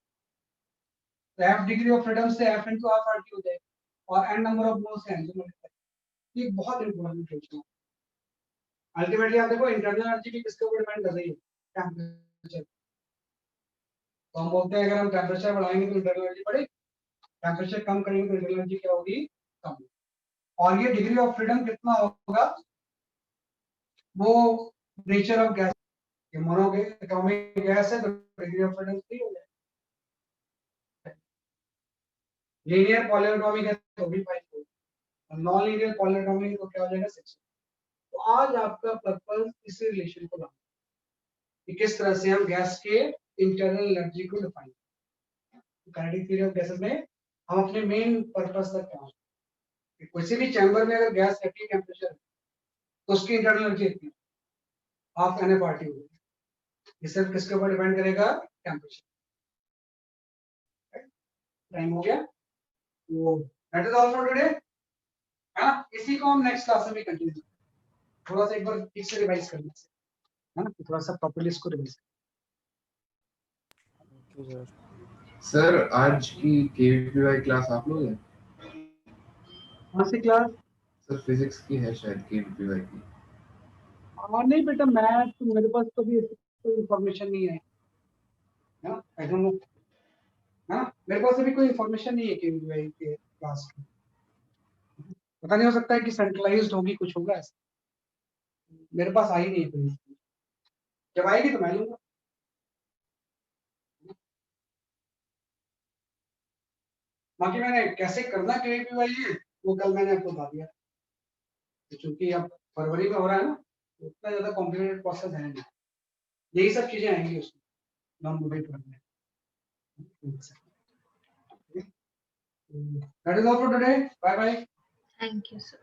तो f डिग्री ऑफ फ्रीडम से f into हाफ RT हो जाएगी और n नंबर ऑफ मोल से n से मल्टीप्लाई। ये बहुत इंपॉर्टेंट क्वेश्चन है। अल्टीमेटली आप देखो इंटरनल एनर्जी भी किसके ऊपर डिपेंड कर रही है, टेंपरेचर। तो हम बोलते हैं अगर हम टेंपरेचर बढ़ाएंगे तो इंटरनल एनर्जी बढ़ेगी, टेंपरेचर कम करेंगे तो इंटरनल एनर्जी क्या होगी, कम। और ये डिग्री ऑफ फ्रीडम कितना होगा, वो नेचर ऑफ गैस, ये मोनोएटॉमिक गैस है तो डिग्री ऑफ फ्रीडम 3 हो जाएगा। लीनियर पॉलीएटॉमिक है तो भी 5 होगा, नॉन लीनियर पॉलीएटॉमिक तो क्या हो जाएगा 6। तो आज आपका पर्पस इस रिलेशन को लाना कि किस तरह से हम गैस के इंटरनल एनर्जी को डिफाइन करें। काइनेटिक थ्योरी ऑफ गैसेस में हम अपने मेन पर्पस तक पहुंचे। किसी भी चैम्बर में अगर गैस रखी टेम्परेचर तो उसकी इंटरनल एनर्जी इतनी हाफ NF/RT होगी। ये सिर्फ किसके ऊपर डिपेंड करेगा, टेम्परेचर। टाइम हो गया, तो that is all for today, है ना। इसी को हम नेक्स्ट क्लास में भी कंटिन्यू, थोड़ा सा एक बार ठीक से रिवाइज करना है ना, थोड़ा सा प्रॉपर्ली इसको रिवाइज। सर आज की केवीपीवाई क्लास आप लोग हैं? कौन सी क्लास? सर फिजिक्स की है शायद केवीपीवाई की। नहीं बेटा, मैं तो मेरे पास तो भी कोई इंफॉर्मेशन नहीं है, आई डोंट नो, हाँ मेरे पास अभी कोई इंफॉर्मेशन नहीं है केवीपीवाई के क्लास की। पता नहीं, हो सकता है कि सेंट्रलाइज्ड होगी, कुछ होगा ऐसा, मेरे पास आई नहीं है कोई। जब आएगी तो मैं लूंगा। बाकी मैंने कैसे करना केवीपीवाई है वो कल मैंने आपको बता दिया, क्योंकि अब फरवरी में हो रहा है ना, तो उतना ज्यादा कॉम्प्लिकेटेड प्रोसेस है नहीं, यही सब चीजें आएंगी उसमें नॉन मोडेट में। That is all for today. Bye bye. Thank you, sir.